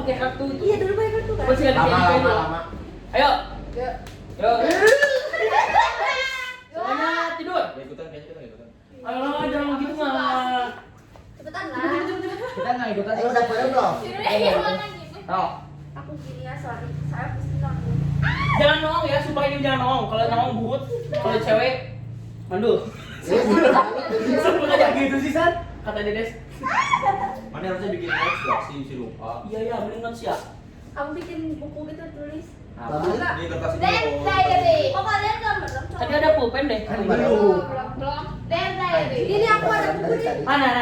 pakai kartu itu. Iya dulu pakai kartu kan. Masih ada Lama. Ayo. Yuk. Yo. Semuanya tidur. Ikutan kayaknya kita ikutan. Alah, jangan gitu mah. Cepetan lah. Kita nggak ikutan. Ayo udah pada belum? Oh. Aku gini ya, sorry. Saya pusing kamu. Jangan nongol ya, sumpah ini jangan nongol. Kalau nongol buhut, kalau cewek mandul. Sebelum aja gitu sih, San. Kata Dedes. Mana harusnya bikin notes gak sih si lupa. Iya, mendingan sih ya. Kamu bikin buku gitu tulis. Nah, ini kertas ini. Dan diary. Oh kalian kan belum. Tadi ada pulpen deh. Belum. Dan diary. Ini aku ada buku nih. Mana.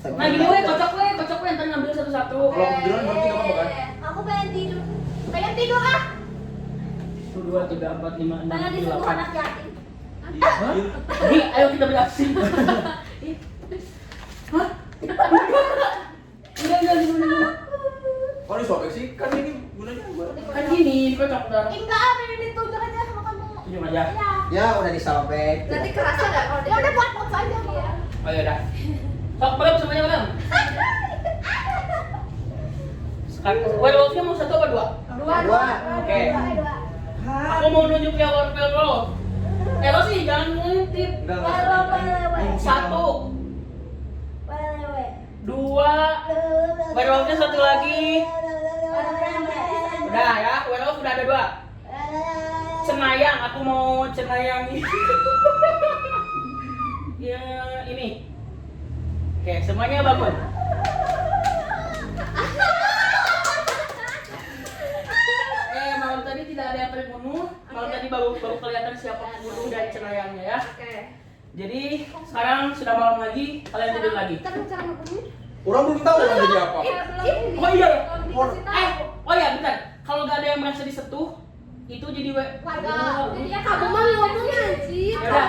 Nah gini weh, kocok weh, ntar ngambil satu-satu. Kalau tiduran berarti nggak apa-apa kan? Aku pengen tidur. Pengen tidur ah. 1, 2, 3, 4, 5, 6, Pengen 7, disentuh 8. anak yatim. Jadi, ayo kita beraksi. Hah? Enggak. Oh disobek sih, kan ini gunanya buat. Kan gini, dikocok ntar. Enggak, pengen ditunjuk aja sama kamu. Tunjuk aja. Ya. Ya udah disobek. Nanti kerasa enggak kalau dia? Ya udah buat aja. Iya. Oh ya udah. Sok belum semuanya belum? Werewolfnya mau 1 apa 2? Dua. Oke. Aku mau nunjuk ya werewolf. Lo sih jangan ngintip. Enggak. 1, 2, werewolfnya 1 lagi. Udah ya, werewolf udah ada 2. Cenayang, aku mau cenayang ini. Ya ini. Oke, semuanya bangun. Malam tadi tidak ada yang terbunuh. Malam tadi baru kelihatan siapa pembunuh dari cenayangnya ya. Oke. Jadi sekarang sudah malam lagi, kalian tidur lagi. Kita bicara ngebunuh. Orang belum tahu kan jadi apa. Oh iya. Eh, Oh iya, bentar. Kalau gak ada yang merasa disetuh, itu jadi warga. Ya kamu mah ngomong anjir. Yaudah.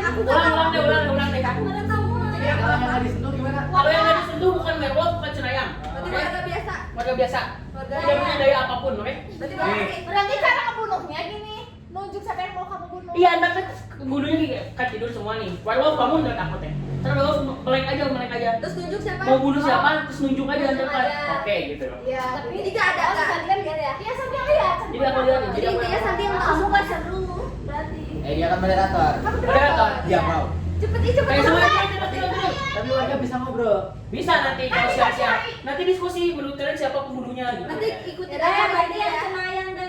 Aku Ulang deh. Aku mana tahu. Ya kalau yang nggak disentuh gimana? Kalau yang gak disentuh bukan werewolf, bukan cenayang. Berarti Oke? warga biasa. Warga biasa. Warga Tidak punya daya apapun, oke? Berarti cara ngebunuhnya gini. Nunjuk siapa yang mau kamu bunuh. Iya, ntar kan bunuhnya kan tidur semua nih. Werewolf bangun nggak takut ya? Ntar werewolf melek aja. Terus nunjuk siapa? Mau bunuh siapa, terus nunjuk aja ntar kan. aja. Oke, gitu. Iya. Tapi ini nggak ada kan? Sandian lihat ya. Iya Sandian lihat. Jadi aku lihat nih, Jadi intinya Sandian kamu kan seru. Berarti. Dia kan moderator. Kamu Moderator. Dia mau. Cepet Kayak semua tidur. Tapi warga bisa ngobrol. Bisa nanti kalau siap-siap. Nanti diskusi menurut kalian siapa pembunuhnya gitu. Nanti ikutin aja berarti yang cenayang dan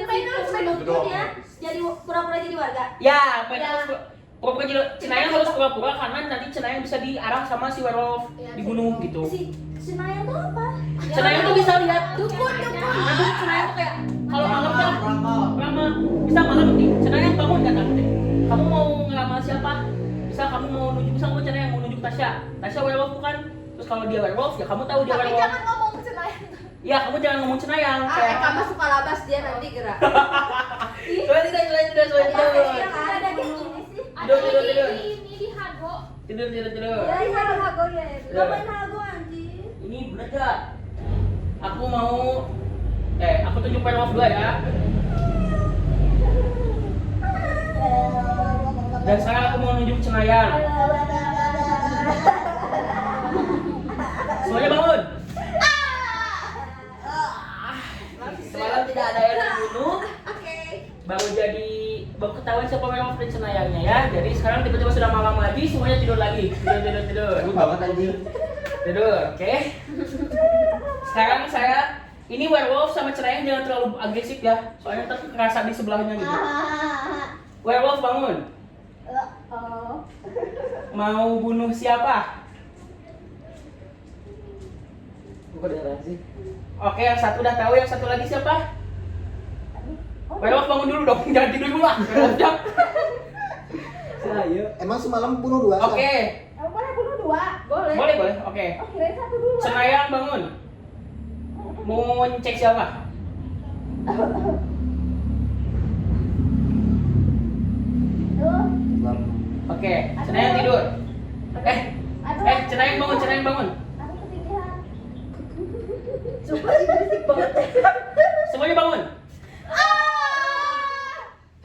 ya. Jadi pura-pura jadi warga. Ya, pura-pura cenayang harus pura-pura karena nanti cenayang bisa diarah sama si werewolf dibunuh gitu. Si cenayang tuh apa? Cenayang tuh bisa lihat Dukun. Nanti cenayang tuh kayak kalau malam kan lama bisa malam nih cenayang bangun kan aku deh. Kamu mau ngelamar siapa? Bisa kamu mau nunjuk bisa kamu cenayang mau nunjuk Tasya werewolf bukan? Terus kalau dia werewolf ya kamu tahu dia Tapi werewolf. jangan ngomong cenayang. Ya kamu jangan ngomong cenayang. Kamu suka labas dia nanti gerak. Soalnya tidak. Ada kayak gini sih. Tidur. Ini di Hago. Tidur. Ya, iya Hago ya. Gak main Hago anjing. Ini bener gak? Aku mau aku tunjuk werewolf 2 ya. Dan sekarang aku mau nunjuk cenayang. Semuanya bangun. Semalam tidak ada yang dibunuh. Oke. Baru ketahuan siapa werewolf dan cenayangnya ya. Jadi sekarang tiba-tiba sudah malam lagi, semuanya tidur lagi. Tidur. Lu banget anjing. Tidur, oke. Sekarang ini werewolf sama cenayang jangan terlalu agresif ya. Soalnya ntar kerasa di sebelahnya gitu. Werewolf bangun. Mau bunuh siapa? Kok ada sih? Oke, yang satu udah tahu, yang satu lagi siapa? Werewolf bangun dulu dong, jangan tidur dulu lah. Werewolf jam. Saya. Emang semalam bunuh 2? Oke. Boleh bunuh 2? Boleh. Boleh. Oke. Oh, kirain 1 dulu. Cenayang bangun. Mau cek siapa? Oke, cenayang tidur. Cenayang bangun. Aku ketinggian. Sumpah sih berisik banget. Semuanya bangun.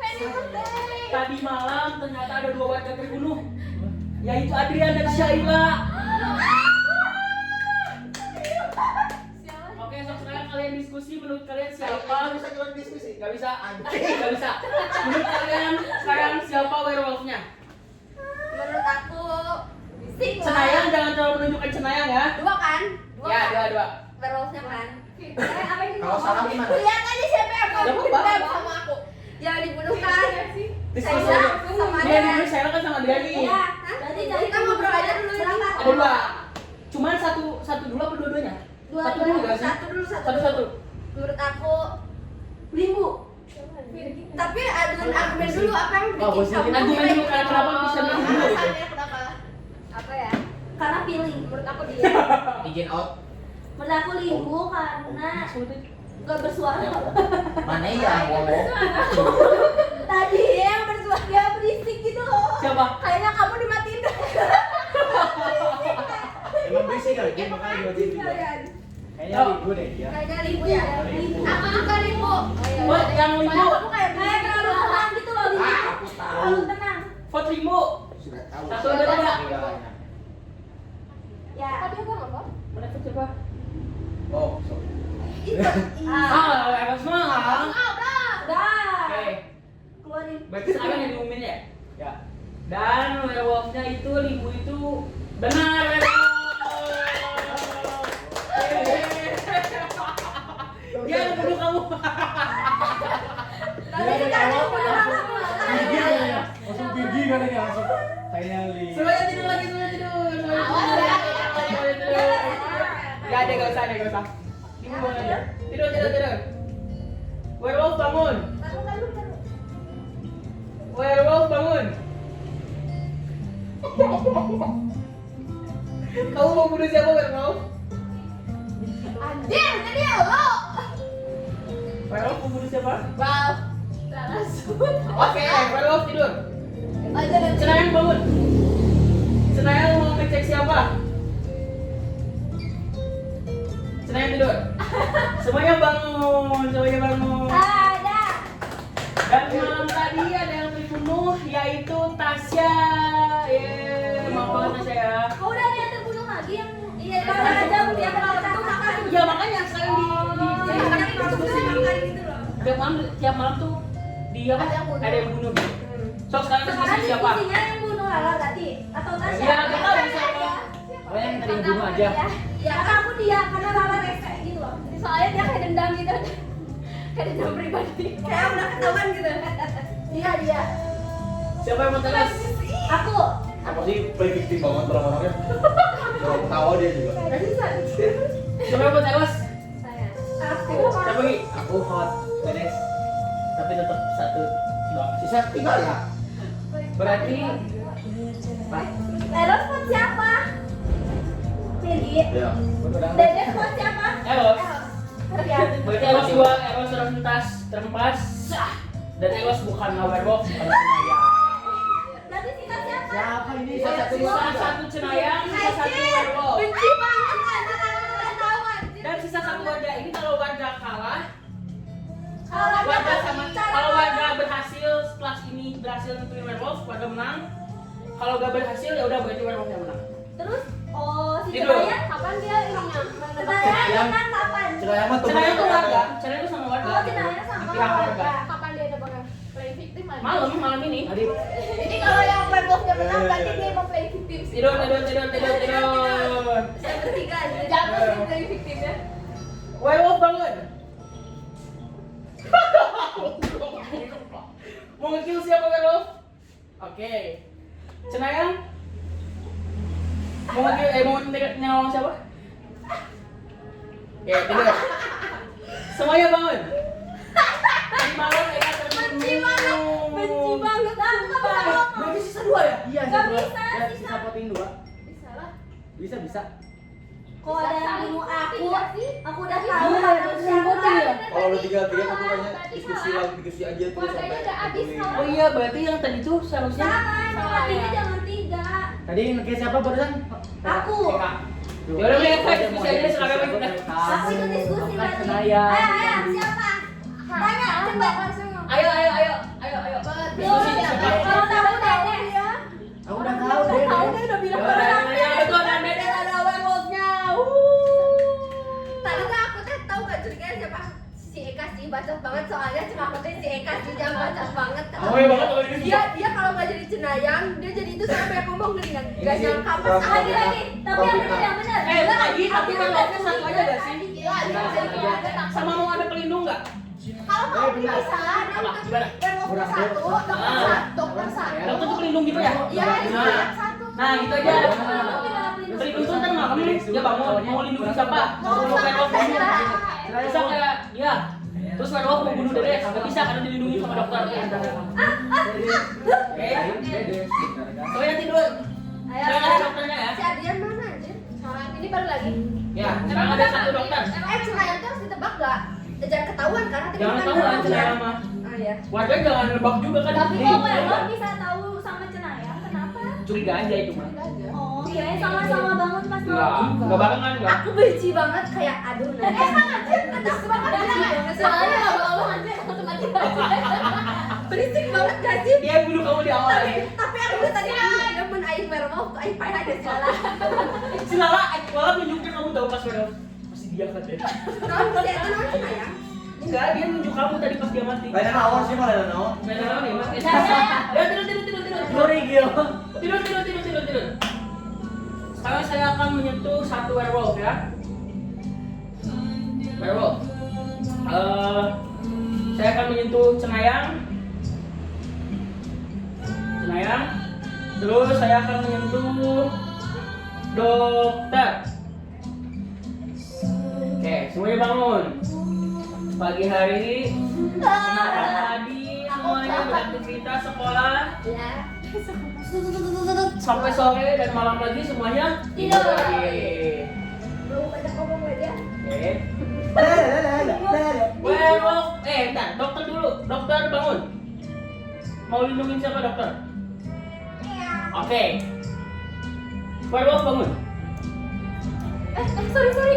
Happy birthday. Tadi malam ternyata ada 2 warga terbunuh, yaitu Adrian dan Syaila. Oke, diskusi menurut kalian siapa? Bisa jualan diskusi. Gak bisa. Gak bisa. Menurut kalian sekarang siapa werewolfnya? Menurut aku Sing lah. Cenayang jangan terlalu menunjukkan Cenayang ya. Dua kan? Ya, dua. Werewolfnya kan? Apa yang Kalau salah gimana? Lihat aja siapa yang mau Gak bunuh apa-apa. sama aku. Yang dibunuh kan? Diskusi. Saya sama Dia dia. dulu saya kan sama dia nih. Iya. Berarti kita ngobrol aja dulu ini. Ada dua. Cuman satu dulu apa dua-duanya? Satu dulu gak sih? Satu. Menurut aku Limbu. Tapi argumen dulu apa yang Oh, bikin positif. kamu Argumen dulu karena kenapa bisa menang dulu gitu. alasannya kenapa? Apa ya? Karena feeling. Menurut aku dia. Izin out. Menurut aku Limbu karena gak bersuara. Mana yang ngomong? Tadi yang bersuara dia berisik gitu loh. Siapa? Kayaknya kamu dimatiin. Emang berisik kali dia makanya dimatiin juga. Kayaknya Limbu deh dia. Kayaknya Limbu ya. Aku juga Limbu. Buat yang Soalnya Limbu. kamu kayak terlalu tenang gitu loh Limbu. Ah, aku tahu. Terlalu tenang. Vote Limbu. Sudah tahu. Satu ada dua. Segalanya. Ya. Tadi aku apa? Mana vote siapa? Oh, sorry. Eros mah. Udah. Oke. Keluarin. Berarti sekarang yang diumumin ya? Ya. Dan werewolfnya itu Limbu itu benar werewolf. Dia yang bunuh kamu. Tapi kita ada Langsung tinggi kan ini langsung. Kayaknya Limbu. Semuanya tidur lagi, semuanya tidur. Semuanya tidur. Gak ada, gak usah. Limbu aja. Tidur. Werewolf bangun. Werewolf bangun. Kamu mau bunuh siapa werewolf? Anjir, jadi lo. Werewolf mau bunuh siapa? Wow. Oke, werewolf tidur. Cenayang bangun. Cenayang mau ngecek siapa? Cenayang tidur. Semuanya bangun. Ada. Dan malam tadi ada yang dibunuh yaitu Tasya. Maaf banget Tasya ya. Kau udah ada yang terbunuh lagi yang iya kalau aja dia kalau satu makan. Ya makanya sekarang Gitu loh. tiap malam tuh dia Ada yang bunuh. ada yang bunuh gitu. So sekarang Sekarang diskusi siapa? diskusinya yang bunuh Lala tadi atau Tasya? Ya, nggak tahu siapa. Pokoknya yang tadi bunuh aja. Ya karena aku dia karena Lala rese gitu loh. Soalnya dia kayak dendam gitu. Kayak dendam pribadi. Kayak udah ketahuan gitu. Dia. Siapa yang mau tegas? Aku. Apa sih play victim banget orang-orangnya? Orang tahu dia juga. Siapa yang mau tegas? Saya. Siapa lagi? Aku hot. Beres. Tapi tetap satu. Sisa tinggal ya. Berarti Eros buat siapa? Tinggi. Ya. Dedek buat siapa? Eros. Ya. Berarti Eros 2, Eros terempas. Dan Eros bukan werewolf, bukan Cenayang. Berarti kita siapa? Siapa ini? Sisa satu Sisa satu Cenayang, sisa satu werewolf. Benci banget aja kalau udah tahu anjir. Dan sisa satu warga ini kalau warga kalah, Kalau warga sama kalau warga berhasil setelah ini berhasil nentuin werewolf, warga menang. Kalau gak berhasil ya udah berarti werewolf yang menang. terus si Tidur. Cenayang kapan dia ininya? Cenayang kan kapan? Cenayang mah Cenayang tuh warga, Cenayang tuh sama warga. Oh, Cenayang sama Di pihak warga. Kapan dia ada bakal play victim aja? Malam ini. Tadi Jadi kalau yang werewolfnya menang berarti dia mau play victim. Tidur. Saya bertiga aja. Jangan sih play victimnya. Werewolf bangun. Mau nge-kill siapa werewolf? Oke. Cenayang? Mau nge-kill, mau nyawang siapa? Oke, tidur. Semuanya bangun. Tadi malam Eka terbunuh. Benci banget. Aku nggak bisa ngomong. Berarti sisa 2 ya? iya Nggak sih, dua. bisa, Ya, sisa. sisa voting 2. Bisa lah. Bisa. Kok ada yang bunuh aku udah tahu Iya, kan terus siapa ribut ya? Kalau udah tiga-tiga aku kayaknya diskusi aja tuh Keluarganya udah habis kalau Oh iya, berarti yang tadi tuh seharusnya Jangan, jangan 3. Tadi nge siapa barusan? Aku. Eka. Ya udah lihat saya diskusi aja sekarang lagi udah. Aku itu diskusi Bukan berarti. Cenayang. Ayo, siapa? Tanya, coba langsung. Ayo. Diskusi siapa? Kalau tahu Dede. Aku udah tahu deh. Dia udah bilang Ya betul, dan Dede ada werewolfnya. Tadi tuh aku tahu tahu gak ceritanya siapa? Si Eka sih bacot banget soalnya cuma katanya si Eka sih jangan bacot banget. Awalnya banget kalau ini. Dia kalau nggak jadi cenayang, dia jadi itu sampai banyak ngomong gini kan. Gak sih nyangka pas problem. lagi. Tapi yang benar yang benar. Lagi tapi werewolfnya satu aja gak sih? Iya, Sama mau ada pelindung nggak? kalau mau bisa, Apa? Gimana? werewolf satu, dokter satu. Dokter tuh pelindung gitu ya? Iya, Nah, satu. nah gitu aja. Pelindung tuh ntar malam nih, dia bangun mau lindungi siapa? Mau werewolf dulu. Bisa kayak, ya. Terus werewolf mau bunuh Dede, nggak bisa karena dilindungi sama dokter. Oke. Soalnya tidur. Ayo, Sekarang ada dokternya ya. si Adrian mana anjir? Ini baru lagi. Ya, sekarang ada satu dokter. Cenayang tuh harus ditebak gak? Jangan ketahuan karena tadi Jangan kan tahu lah werewolf ya. cenayang mah. Ah ya. Warga jangan nebak juga kan. Tapi Nih, kok werewolf bisa tahu sama cenayang? Kenapa? curiga aja itu mah. Oh, kirain sama-sama bangun pas Enggak barengan enggak. Aku benci banget kayak aduh nanti. Emang anjir, aku banget benci banget soalnya soalnya abang-abang aja langsung mati. berisik banget gak sih? Dia bunuh kamu di awal. Tapi aku udah tadi ada pun aing werewolf, aing payah ada salah. Selala, malah nunjukin kamu tahu pas werewolf. Pasti dia kan deh. Kamu dia kan orang cenayang. Enggak, dia nunjuk kamu tadi pas dia mati. Lainnya nawar sih malah nawar. Main apa nih, Mas? Ya, tidur. Sekarang saya akan menyentuh satu werewolf ya. Werewolf. Saya akan menyentuh cenayang. Terus saya akan menyentuh dokter. Oke, semuanya bangun. Pagi hari, selamat tadi semuanya beraktivitas sekolah. Ya. Sampai sore dan malam lagi semuanya Tidur. lagi. Belum banyak ngomong aja. Oke. Werewolf, bentar, dokter dulu. Dokter bangun. Mau lindungin siapa dokter? Oke. Werewolf bangun. Sorry.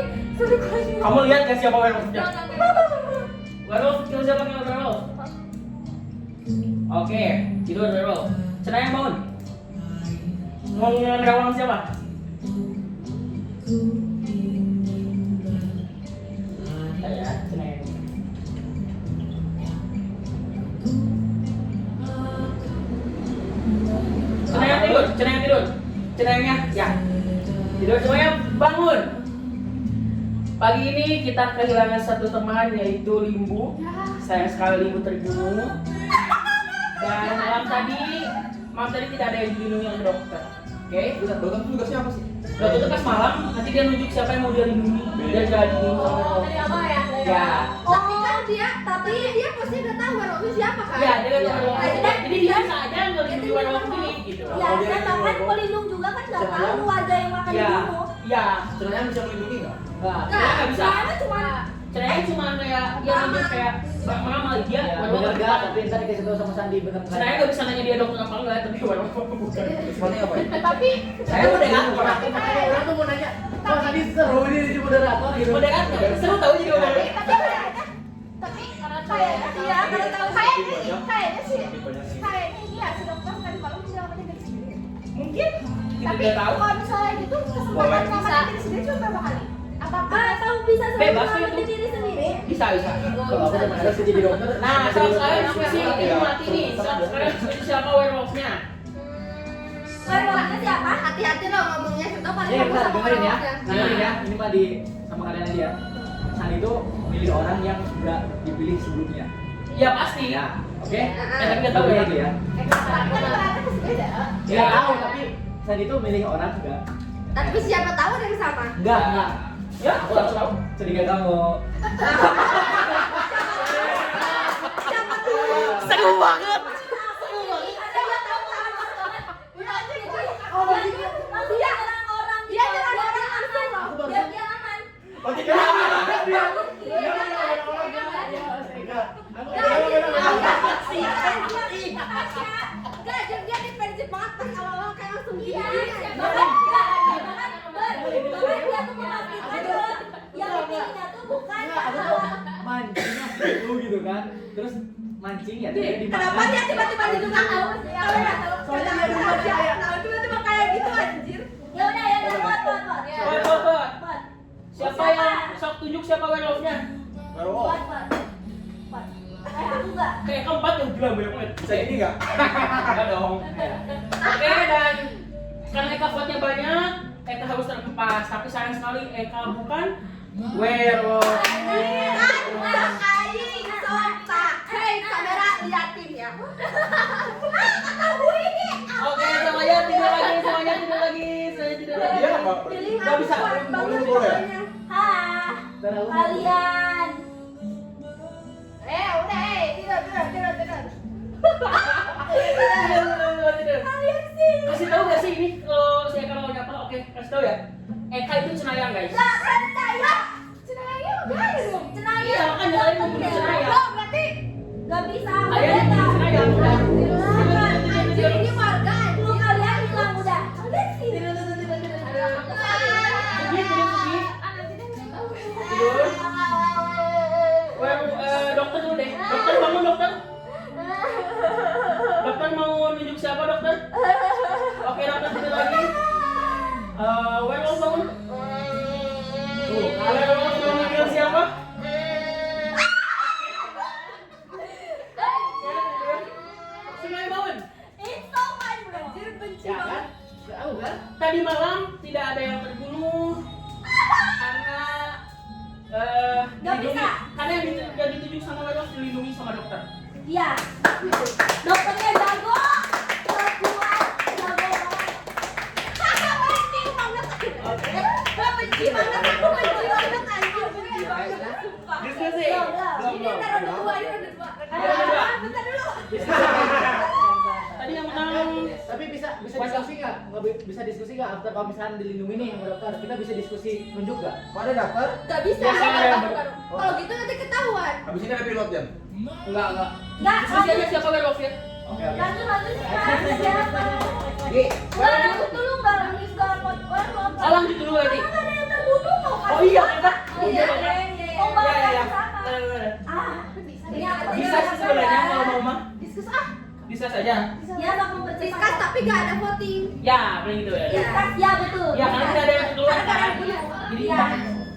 Kamu lihat gak siapa werewolfnya? Werewolf, kill siapa kill werewolf? Oke, tidur werewolf. Cenayang bangun. Mau ngelawan siapa? Saya cenayang. Cenayang tidur. Cenayangnya, ya. Tidur semuanya, bangun. Pagi ini kita kehilangan satu teman yaitu Limbu. Sayang sekali Limbu terbunuh. Dan malam tadi tidak ada yang dilindungi oleh dokter. Oke? Dokter itu tugasnya apa sih? Dokter itu pas malam, nanti dia nunjuk siapa yang mau dia lindungi. Dia jadi Dari awal ya? ya. Tapi dia pasti udah tahu werewolfnya siapa kan? Ya, dia kan werewolf. Jadi Jadi dia bisa aja ngelindungi werewolf sendiri gitu. Ya, dan bahkan pelindung juga kan nggak tahu ada yang akan Ya, dibunuh. ya. Cenayang bisa melindungi nggak? Enggak, Nah, nggak bisa. soalnya cuma Cenayang cuma kayak dia nunjuk kayak mengamal dia. Ya, werewolf bener bukan. gak? Tapi ntar dikasih tau sama Sandi bener kan? Cenayang nggak bisa nanya dia dokter apa enggak, tapi werewolf apa bukan. Soalnya apa ya? Tapi Saya moderator. Orang tuh mau nanya, kok Sandi seru ini jadi moderator gitu? Moderator. Seru tahu juga moderator. tapi karena kayaknya dia kalau tahu kayaknya sih Banyak sih. kayaknya iya si dokter tadi malam bilang katanya dari sendiri. Mungkin kita Tapi tidak tahu. kalau misalnya gitu kesempatan Boleh. nyelamatin diri sendiri cuma berapa kali? Apa atau bisa Bebas selamatin itu. diri sendiri. Bisa. Kalau aku udah harus jadi dokter. Nah, sekarang diskusi Iya. ini mati nih. Sekarang diskusi siapa werewolfnya? Werewolfnya siapa? Hati-hati loh ngomongnya, kita paling Nih, bentar, sama dengerin ya. werewolfnya. Dengerin ya. Ini mah di sama kalian aja ya. Sandi itu milih orang yang nggak dipilih sebelumnya. Ya pasti. Ya, oke? Tapi nggak tahu ya. Gitu ya. Tapi kan ternyata masih beda. Ya tahu, tapi Sandi itu milih orang enggak. Tapi siapa tahu ada yang sama. Enggak. Ya, aku harus tahu. Curiga kamu. Siapa tahu. Seru banget. Ada yang tahu banget. Udah aja gitu. Dia orang-orang dia nyerang orang langsung loh. Biar dia aman. Oh, tidak. Enggak, dia defensif banget pas awal-awal kayak langsung gini. Dia tuh memastikan bahwa yang dipilihnya tuh bukan Mancingnya dulu gitu kan. Terus mancing ya dia di Kenapa dia tiba-tiba di depan tahu? Soalnya dia dulu kayak tiba-tiba kayak gitu anjir. Ya udah buat. Buat. Siapa yang sok tunjuk siapa werewolfnya? Werewolf. Buat. Aku enggak. Kayak keempat yang gila banyak banget. Bisa gini nggak? Enggak dong. Oke, dan karena Eka vote-nya banyak, Eka harus terlepas. Tapi sayang sekali Eka bukan werewolf. Aing sontak. Hei kamera liatin ya. Oke, semuanya tidur lagi, semuanya tidur lagi. Dia apa? Pilih Nggak bisa. Belum boleh. Hah. Kalian. Udah, tidur. Kalian sih. Kasih tahu gak sih ini kalau si Eka mau nyapa? Oke, kasih tahu ya. Eka itu cenayang guys. Lah kan saya. Cenayang udah ada dong. Cenayang. Iya, kan kalian mau bunuh cenayang. Oh, berarti Gak bisa. Ayah yang bunuh cenayang udah. anjir ini warga Lu anjir. kalian hilang udah. Kalian sih. Pergi. Tidur. Dokter dulu deh. Dokter bangun dokter. Dokter mau nunjuk siapa dokter? Oke dokter tidur lagi. Werewolf bangun. Werewolf mau manggil siapa? Semuanya bangun. It's so fun bro. Anjir benci Ya kan? banget. Tahu kan? Tadi malam tidak ada yang terbunuh karena Nggak dilindungi. bisa. Karena yang ditunjuk sama werewolf dilindungi sama dokter. Iya. Dokternya jago. Kuat. Jago banget. Benci banget aku benci banget anjir. Benci banget sumpah. Diskusi. Ini ntar roda dua, ini roda dua. Bentar dulu. Tadi yang menang. Tapi bisa diskusi nggak? Bisa diskusi nggak? After kalau misalnya dilindungi nih sama dokter, kita bisa diskusi nunjuk nggak? Ada daftar? Gak bisa. Biasa ada yang Kalau gitu nanti ketahuan. Habis ini ada pilot Jan. Enggak. Nggak, Diskusi aja siapa werewolf ya? Oke. Lanjut siapa? Gi, Lanjut dulu nggak lanjut segala werewolf. Oh lanjut dulu berarti. Kan ada yang terbunuh mau kan? Oh iya kan? Oh iya. Oh Ya ya ya. sama. Ah, ini apa? Bisa sih sebenarnya kalau mau mah. Diskus Bisa saja. Ya nggak mempercepat. diskus tapi gak ada voting. Ya, paling gitu ya. Diskus, ya betul. Ya karena tidak ada yang keluar Karena kan. bunuh. Jadi Iya.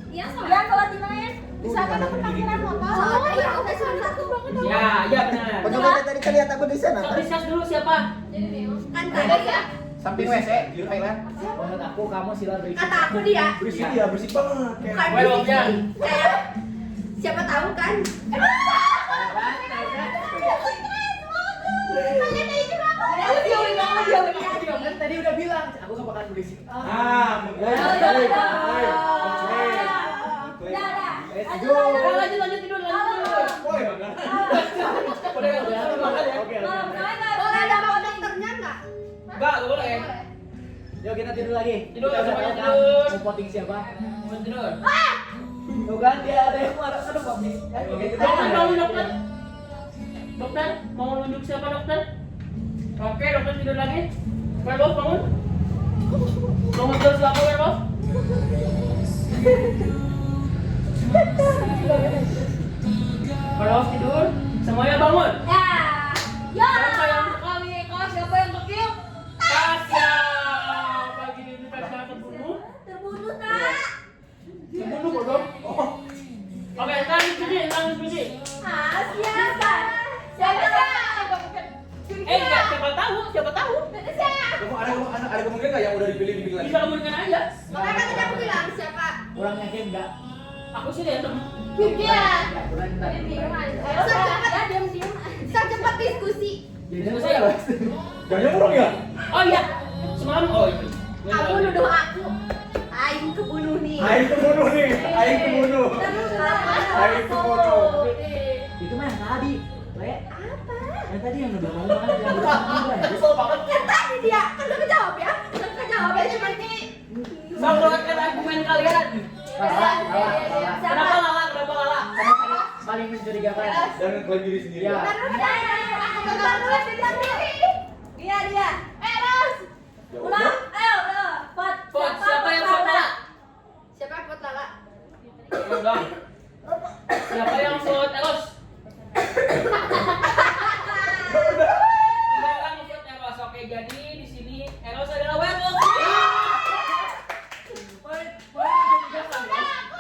Iya Ya soalnya. sholat di mana ya? Bisa kan aku parkiran motor. Oh iya, udah cuma satu banget. ya benar. Bagaimana tadi kan lihat aku di sana? So, discuss dulu siapa? Kan tadi ya. Samping WC di Thailand. menurut aku kamu sila berisik. Kata aku dia. Berisik dia, berisik banget. Kayak Bukan Werewolfnya. berisik. Kayak siapa tahu kan? Kan tadi udah bilang, aku gak bakal berisik. mengklaim. Ya, ya. Let's Lanjut, go. lanjut. Lanjut tidur, lanjut tidur. Boleh makan. Udah makan ya? Boleh ada bawa dokternya nggak? Enggak boleh. Yuk kita tidur lagi. Tidur, Kita udah semuanya tahu kan tidur. mau voting siapa? Mau tidur. Tuh kan dia ada yang marah kan voting. Dokter bangun dokter. Dokter mau nunjuk siapa dokter? Oke dokter tidur lagi. Werewolf bangun. Mau ngejar siapa werewolf? Werewolf tidur. Semuanya bangun. Ya. Ya. Dan sayang sekali Eka, siapa yang terkill? Tasya. Pagi ini Tasya terbunuh. Terbunuh, Kak. Terbunuh bodoh. Oh. Oke, sekarang diskusi. Ah, siapa? Siapa? Enggak, siapa tahu. Ada kemungkinan nggak yang udah dipilih lagi? Bisa kemungkinan aja. Makanya kan tadi aku bilang siapa? Kurang yakin enggak? Aku sih random. Iya. Kurang entar. Cepat diskusi. Diskusi ya? Jangan orang ya? Oh iya, semalam itu. Kamu nuduh aku. Aing kebunuh nih. Aing kebunuh nih. Aing kebunuh. Aing kebunuh. Itu mah yang tadi. Le, Apa? yang tadi yang udah ngomong kan yang udah Kesel banget. Kan tadi dia kan udah kejawab ya. Udah kejawab ya cuma ini. Mengeluarkan argumen kalian. salah. Kenapa lala? Paling mencurigakan. Jangan klaim diri sendiri. Ya. Aku bakal nulis di dalam diri. Dia. Ros. Ya Ulang. udah. Ayo. Vote. Vote, siapa yang vote Lala? Siapa yang buat Lala? Udah. Siapa yang vote Eros? Semua orang vote Eros. Oke, jadi di sini Eros adalah werewolf. Aku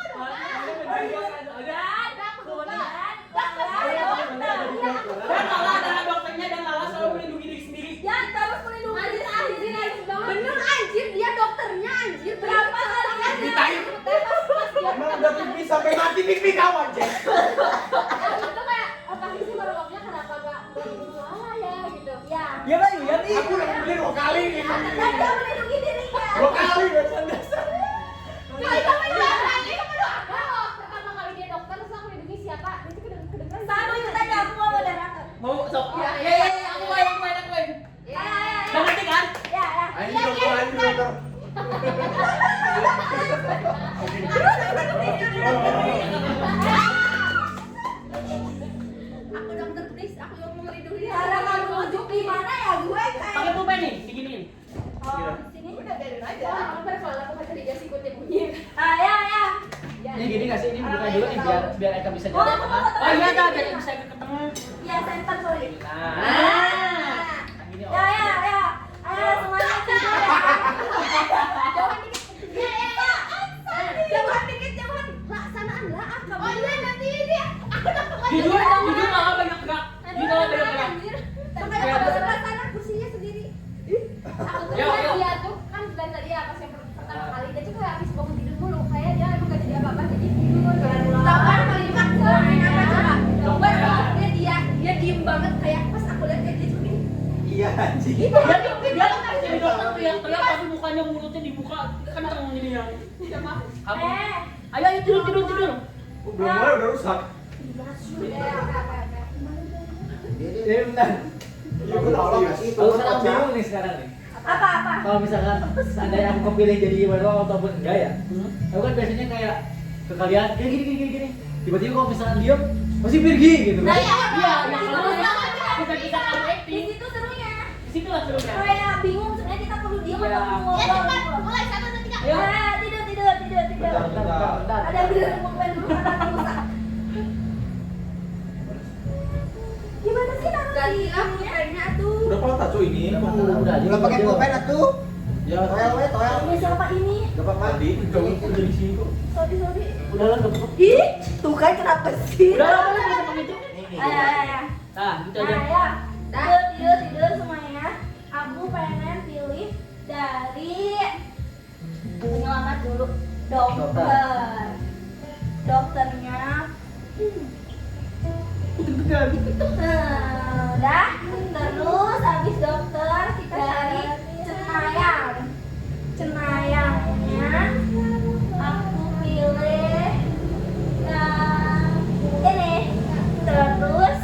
pasti pik kawan, Cek. Itu kayak apa sih werewolfnya kenapa gak bersuara ya gitu. Ya. Ya Bayu, ya nih. Aku udah beli 2 kali nih. Dan dia melindungi dirinya. 2 kali dasar. Kali kamu yang lagi kamu doang. Pertama kali dia dokter terus aku melindungi siapa? Itu kedengeran. Sama itu tadi aku mau moderator. Mau sok. Ya, Aku main. Ya. Udah ngerti kan? Ya, ya. Ini dokter. Aku dokter please, aku yang mau melindungi dia. Cara kamu nunjuk di mana ya gue Pakai kayak. pulpen nih, diginiin. Oh, sini. Udah biarin aja. Wah, ntar kalau aku baca di jas ikutnya bunyi. Ah, ya, ya. Ini gini nggak sih? Ini bukan dulu nih biar Eka bisa Oh, jalan. aku mau Oh iya dah, biar bisa ketemu. Ya, center sorry. Nah, gini Ya, ya, ya. Ayo semuanya tidur ya. Jauhan dikit. Jauhan dikit, jauhan. Laksanaan lah, kamu. Oh iya, nanti dia. Aku takut aja. Jujur malah banyak gerak. Jujur malah banyak gerak. Makanya kamu sebelah sana kursinya sendiri. Aku tuh Yuk, yuk. dia tuh kan dari tadi ya pas yang pertama kali dia tuh kayak habis bangun tidur dulu kayak dia emang gak jadi apa-apa jadi tidur tahu kan paling maksa main apa coba coba dia diem banget kayak pas aku lihat kayak dia cuma gini Iya, anjing. gitu Dia jadi dokter teriak tapi mukanya mulutnya dibuka kenceng gini ya. sama Kamu. Ayo tidur. Belum mulai udah rusak. Ini benar. Iya, gue tahu lah sih. Aku sekarang bingung nih sekarang nih. Apa? Kalau misalkan seandainya aku kepilih jadi werewolf ataupun enggak ya, aku kan biasanya kayak ke kalian kayak gini. Tiba-tiba kalau misalkan diem, pasti pergi gitu. Nah, iya, Iya, Di kita kamu acting. situ serunya. Di situ lah serunya. Kayak bingung sebenarnya kita perlu diam Ya. atau ngobrol. mulai 1, 2, 3 Ayo. Ya, tidur. Bentar. Ada yang bilang pulpen dulu karena aku rusak. Gimana sih ganti lah pulpennya tuh Udah patah cuy ini. Udah pakai pulpen atuh. Ya, Toel. Ini siapa ini? Gak apa-apa. tadi jauh dari sini kok. Sorry. Udah lah, enggak apa-apa. Ih, tuh kan kenapa sih? Udah lah, boleh sama itu. Ayo. Nah, gitu Nah, aja. ya. Tidur semuanya. Aku pengen pilih dari penyelamat dulu. Dokter. Dokternya. Udah. Terus habis dokter kita cari cenayangnya. Aku pilih yang ini. Terus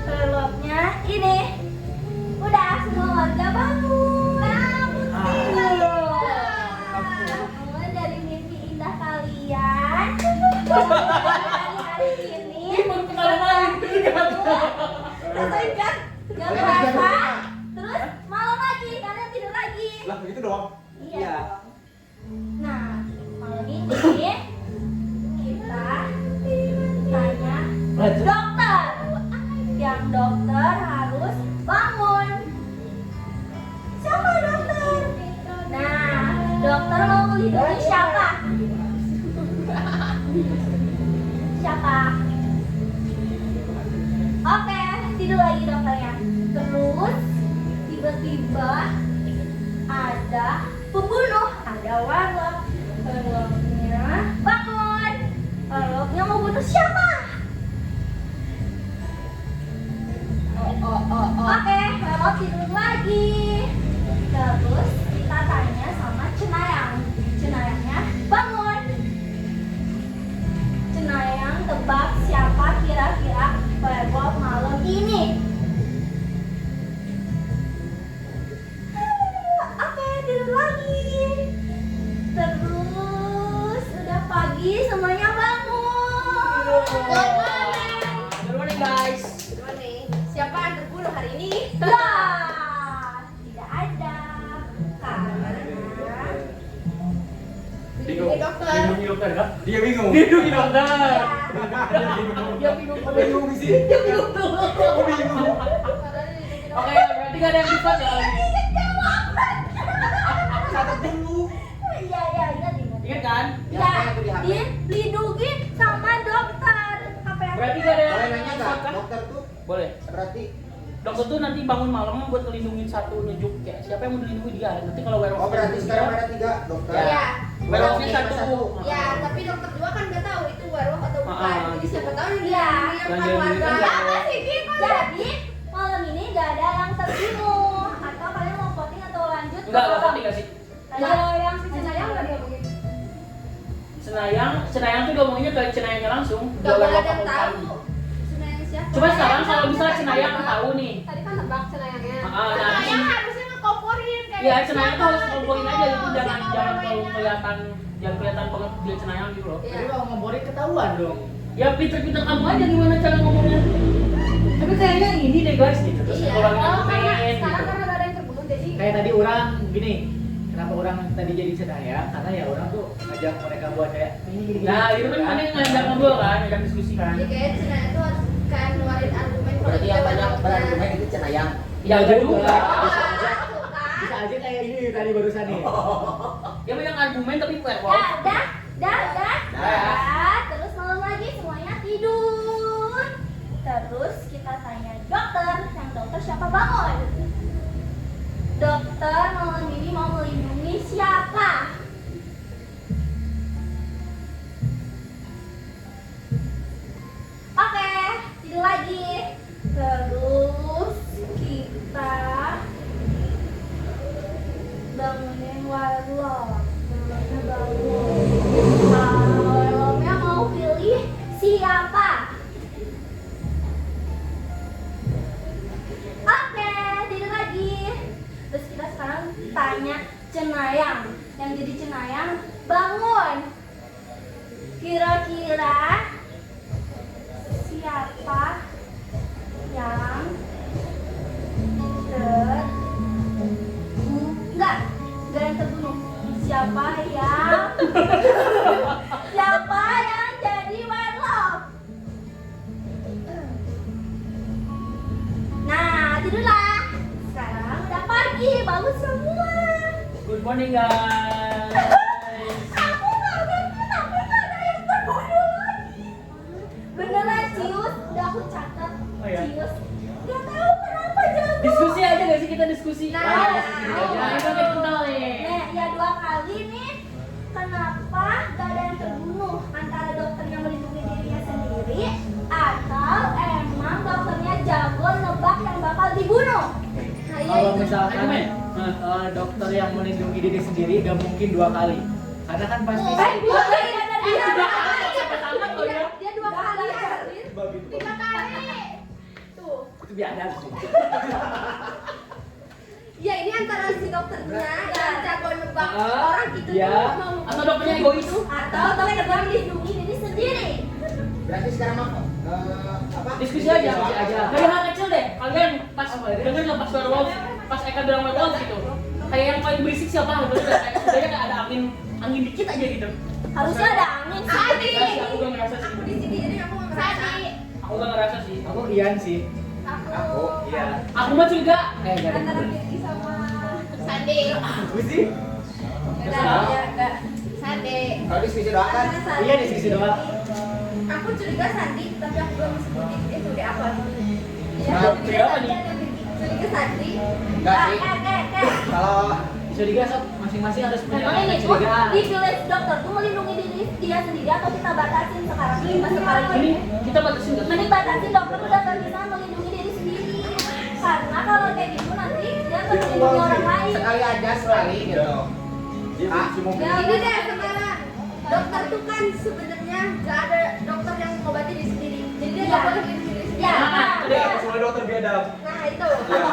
Perlopnya ini. Udah semua warga bangun. Bangun dari mimpi indah kalian. Hari ini. Baru kenal main. Rasain kan? Gak kerasa. Terus malam lagi kalian tidur lagi. Lah begitu doang. Iya. Nah, malam ini kita tanya dokter. Yang dokter harus bangun. Siapa dokter? Nah, dokter mau melindungi siapa? Siapa? Oke, tidur lagi dokternya. Terus tiba-tiba ada pembunuh, ada werewolf. Werewolfnya bangun. Werewolfnya mau bunuh siapa? Oke, werewolf tidur lagi. Terus kita tanya sama cenayang. Cenayangnya bangun. Cenayang tebak siapa kira-kira werewolf malam ini. Oke, tidur lagi. Terus udah pagi semuanya bangun. Good morning guys. siapa yang terbunuh hari ini Ya, tidak ada. Karena Bingung. dokter. Lindungi dokter enggak? Dia bingung. Lindungi dokter. Dia bingung. Kok bingung sih? Dia bingung dulu. Kok bingung? Oke, berarti gak ada yang bisa ya. Catat dulu. iya, ingat. Ingat kan? Ya, dilindungi sama dokter. Apa yang Berarti gak ada yang Boleh nanya bisa nggak? kan? Dokter tuh Boleh. berarti Dokter tuh nanti bangun malam buat ngelindungin satu nunjuk kayak siapa yang mau dilindungi dia. Nanti kalau werewolf berarti sekarang ada 3 dokter. Ya. Ya, Werewolfnya satu. Ya, tapi dokter juga kan nggak tahu itu werewolf atau bukan. Jadi gitu. siapa tahu yang Iya. yang Yang kan dia warga. bilang Apa sih gitu? Jadi malam ini gak ada yang terbunuh. Atau kalian mau voting atau lanjut? Enggak enggak sih. Kalau yang si Cenayang nggak diomongin. Cenayang tuh ngomonginnya ke Cenayangnya langsung. Gak Dia boleh werewolf ada yang apa tahu. bukan. Cenayang siapa? Coba sekarang kalau misalnya Cenayang tahu nih. Tadi kan tebak Cenayangnya. Nah, Cenayang harusnya ngekomporin kayak. ya Cenayang tuh harus siapa ngomongin gitu. aja itu jangan Siapa jangan orang terlalu mainnya. kelihatan banget dia Cenayang gitu loh. Iya. Tapi kalau ngomporin ketahuan dong. Ya pinter-pinter kamu aja gimana cara ngomongnya. Tapi kayaknya ini deh guys gitu. Terus Iya. orang yang Oh, karena pengen sekarang gitu. karena gak ada yang terbunuh jadi Kayak tadi orang gini, kenapa orang tadi jadi Cenayang? Karena ya orang tuh ngajak mereka buat kayak ini. Nah, itu kan mana yang ngajak ngobrol kan, ngajak diskusi kan. Jadi kayak Cenayang tuh harus kayak ngeluarin argumen kalau Berarti dia yang banyak werewolfnya. berargumen itu Cenayang. Ya enggak juga. Bisa aja kayak ini tadi barusan nih. Ya banyak argumen tapi werewolf. dah. Terus malam lagi semuanya tidur. Terus kita tanya dokter, yang dokter siapa bangun? Dokter malam ini mau melindungi siapa? Oke, tidur lagi. Terus kita bangunin warlock. Warlocknya mau pilih siapa? Oke, tidur lagi. Terus kita sekarang tanya Cenayang. Yang jadi Cenayang bangun. Kira-kira siapa yang enggak yang terbunuh. Siapa yang jadi werewolf? Nah, tidurlah. Sekarang udah pagi, bagus semua. Good morning guys. Kamu kenapa nggak ada yang terbunuh lagi? Beneran Cius, udah aku catat. Oh, ya? Cius, nggak tahu kenapa jago. Diskusi aja gak sih kita diskusi? Nah, Ah, diskusi aja. Nah, itu kayak kental nih. Nah, ya 2 kali nih. Kenapa gak ada yang terbunuh? Antara dokternya melindungi dirinya sendiri atau emang dokternya jago nebak yang bakal dibunuh? Nah, iya Kalau itu. misalkan Argumen. dokter yang melindungi diri sendiri gak mungkin 2 kali. Karena kan pasti Dua kali ada dia. Tiga kali, siapa tamat loh ya. Dia 2 kali ya. 5 kali. Tuh. itu biadab sih. Ya ini antara si dokternya yang jago nebak Ah, orang itu iya. tuh mau Atau dokternya egois. Atau dokternya melindungi diri sendiri. Berarti sekarang apa? Apa? Diskusi aja. Diskusi aja. Dari hal kecil deh. Kalian pas dengar nggak pas werewolf, pas Eka bilang werewolf gitu. Kayak yang paling berisik siapa? Gitu kayak sebenarnya kayak ada angin dikit aja gitu. Harusnya ada angin sih. Adi. Nggak sih, aku gak ngerasa sih. Aku di sini jadi aku nggak ngerasa. Aku gak ngerasa sih. Aku Ian sih. Aku. Iya. Aku mah juga. Gak Antara ada. Vicky sama Sandi. Aku sih. Enggak. Sandi. Kalau diskusi doang kan? Iya diskusi doang. Aku curiga Sandi, tapi aku belum sebutin itu di apa. Nah, curiga apa nih? Curiga Sandi. Enggak sih. Kalau Curiga sob, masing-masing harus punya Emang ini tuh curiga. dipilih dokter tuh melindungi diri dia sendiri atau kita batasin sekarang nih masa paling Ini kita batasin nggak? mending batasin dokter udah bisa melindungi diri sendiri karena kalau kayak gitu nanti dia akan melindungi orang lain. sekali aja sekali gitu. Ah, Ya ini deh sekarang. Dokter tuh kan sebenarnya nggak ada dokter yang mengobati diri sendiri. Jadi dia nggak boleh melindungi diri sendiri. Ya. Iya. Semua dokter biadab. Nah itu. Ya.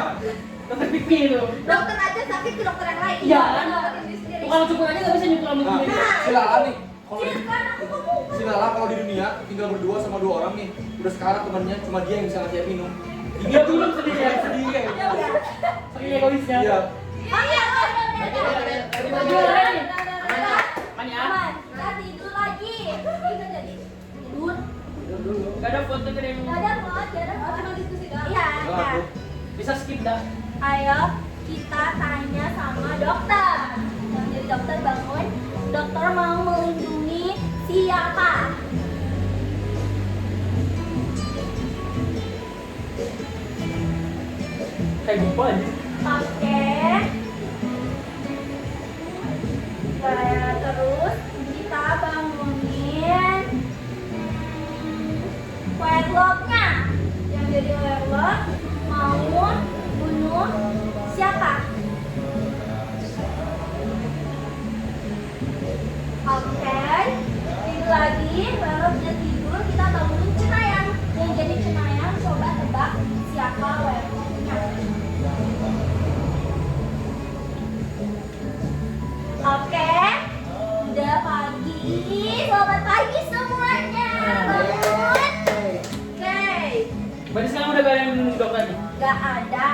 Dokter pipi itu. Dokter aja sakit ke dokter yang lain. Iya. Nggak ngobatin diri sendiri. Bukan cukur aja nggak bisa nyukur rambut Nah, sendiri. si Lala nih. Kalau Cil, kan aku ngomong. si Lala kalau di dunia tinggal berdua sama 2 orang nih. Udah sekarang temannya cuma dia yang bisa ngasih minum. Dia minum sendiri ya. Sendiri ya. Saking egoisnya. Iya. Oh iya, Kita jual lagi. Aman ya. aman. Kita tidur lagi. Kita jadi tidur. Gak ada foto gede yang Gak ada buat, gak ada buat. Cuma diskusi doang. Iya, iya. bisa skip dah. Ayo kita tanya sama dokter. Yang jadi dokter bangun. Dokter mau melindungi siapa? Kayak lupa aja. Oke. Terus Selamat pagi semuanya. Bangun. Oke. Berarti sekarang udah gak ada yang menunggu dokter nih? Gak ada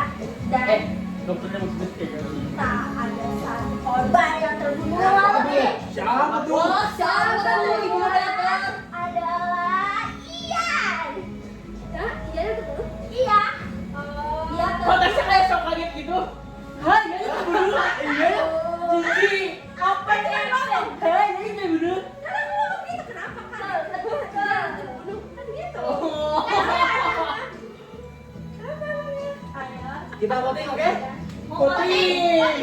dan Dokternya maksudnya kayak gini. tak ada satu korban yang terbunuh malam ini. Siapa tuh? Oh, siapa tuh ibu datang? Adalah Ian. Hah? Ian yang terbunuh? Iya. Iya Kok Tasya kayak sok kaget gitu? Hah, iya itu bener? Iya? Cici, apa yang kayak ngomong? Hah, iya itu bener? Karena aku ngomong gitu, kenapa kan? Terbunuh kan gitu. Oh. Kenapa emangnya? Ayo. Kita voting, oke? Voting.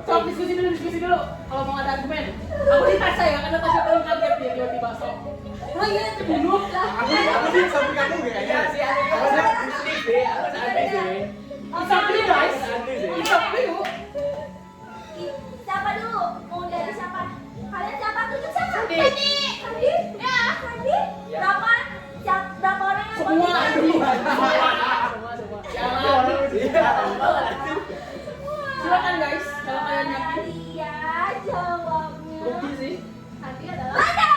Sok diskusi dulu. Kalau mau ada argumen. Aku di Tasya ya, karena Tasya paling kaget dia tiba-tiba sok. Hah, iya itu bener? Aku sih samping kamu kayaknya. Isapli guys. Isapli yuk. Siapa dulu? Mau dari siapa? Kalian siapa? Tunjuk siapa? Sandi. Sandi? Ya, Sandi. Berapa? Berapa orang yang Semua. Silakan guys, kalau kalian yakin. Iya, jawabnya. Rugi sih. Sandi adalah ada.